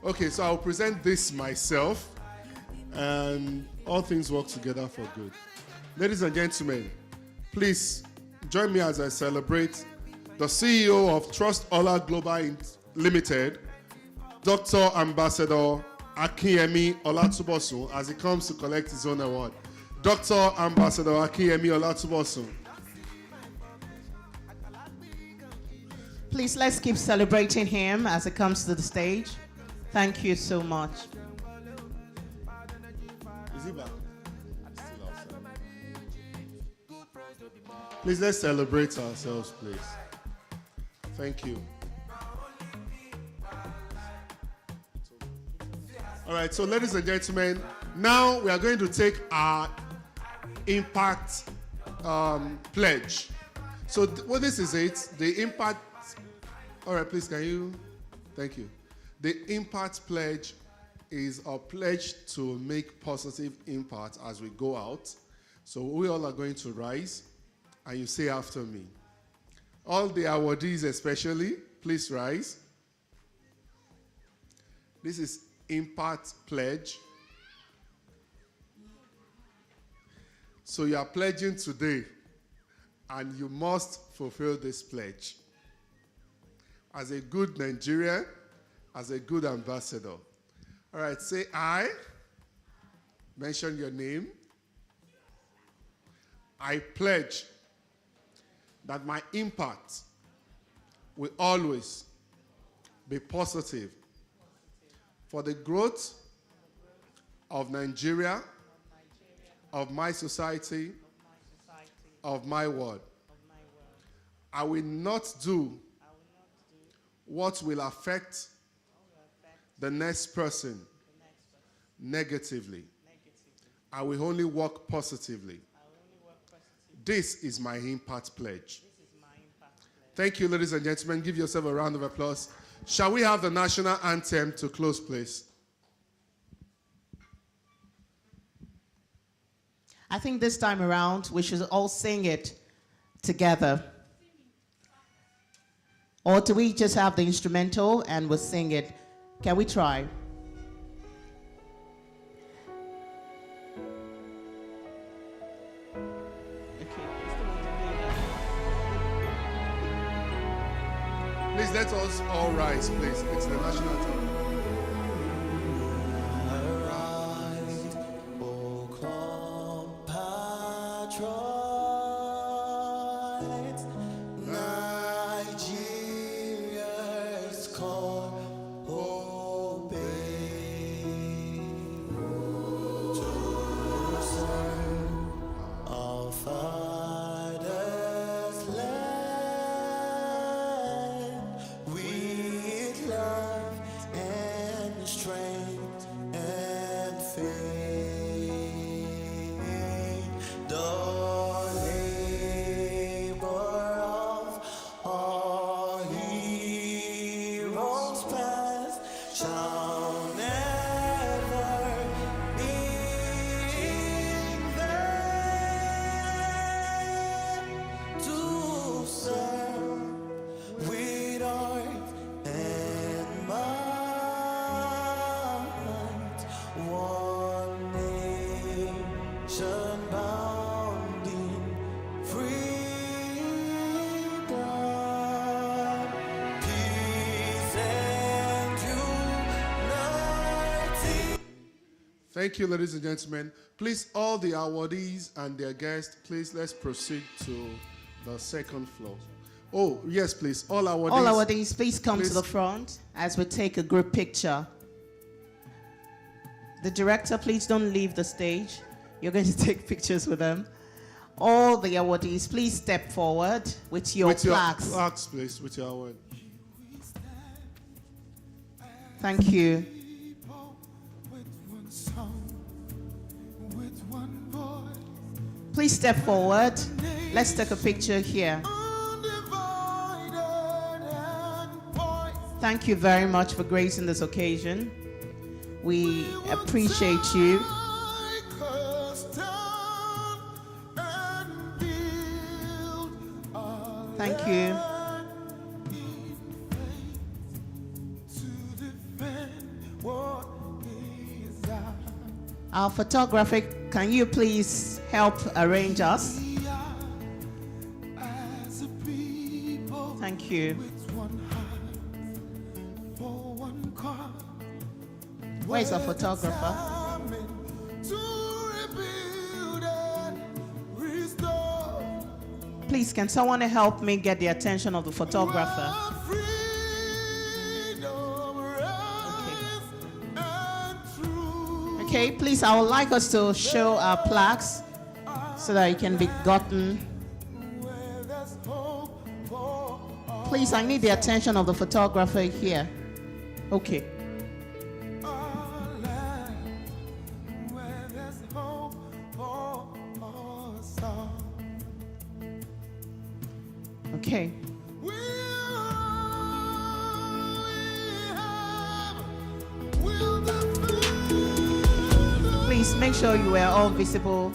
Okay, so I'll present this myself, and all things work together for good. Ladies and gentlemen, please join me as I celebrate the CEO of Trust Ola Global Limited, Dr. Ambassador Akinyemi Olatubosun, as he comes to collect his own award. Dr. Ambassador Akinyemi Olatubosun. Please, let's keep celebrating him as he comes to the stage. Thank you so much. Is he back? Still outside. Please, let's celebrate ourselves, please. Thank you. All right, so ladies and gentlemen, now we are going to take our impact pledge. So what this is the impact. All right, please, can you? Thank you. The impact pledge is a pledge to make positive impact as we go out. So we all are going to rise, and you say after me. All the awardees especially, please rise. This is impact pledge. So you are pledging today, and you must fulfill this pledge. as a good Nigerian, as a good ambassador. All right, say I. Mention your name. I pledge that my impact will always be positive for the growth of Nigeria, of my society, of my world. I will not do what will affect the next person negatively. I will only work positively. This is my impact pledge. Thank you, ladies and gentlemen. Give yourself a round of applause. Shall we have the national anthem to close, please? I think this time around, we should all sing it together. Or do we just have the instrumental and we'll sing it? Can we try? Please let us all rise, please. It's the national anthem. Nigeria's call, obey to serve our father's land with love and strength and faith. The labor of our heroes past shall never be in vain. To serve with heart and mind, one nation bound in freedom, peace and unity. Thank you, ladies and gentlemen. Please, all the awardees and their guests, please, let's proceed to the second floor. Oh, yes, please. All awardees. All awardees, please come Please. to the front as we take a group picture. The director, please don't leave the stage. You're going to take pictures with them. All the awardees, please step forward with your plaques. Plaques, please, with your award. Thank you. Please step forward. Let's take a picture here. Thank you very much for gracing this occasion. We appreciate you. Thank you. Our photographer, can you please help arrange us? Thank you. Where's our photographer? Please, can someone help me get the attention of the photographer? Okay, please, I would like us to show our plaques so that it can be gotten. Please, I need the attention of the photographer here. Okay. Okay. Please make sure you are all visible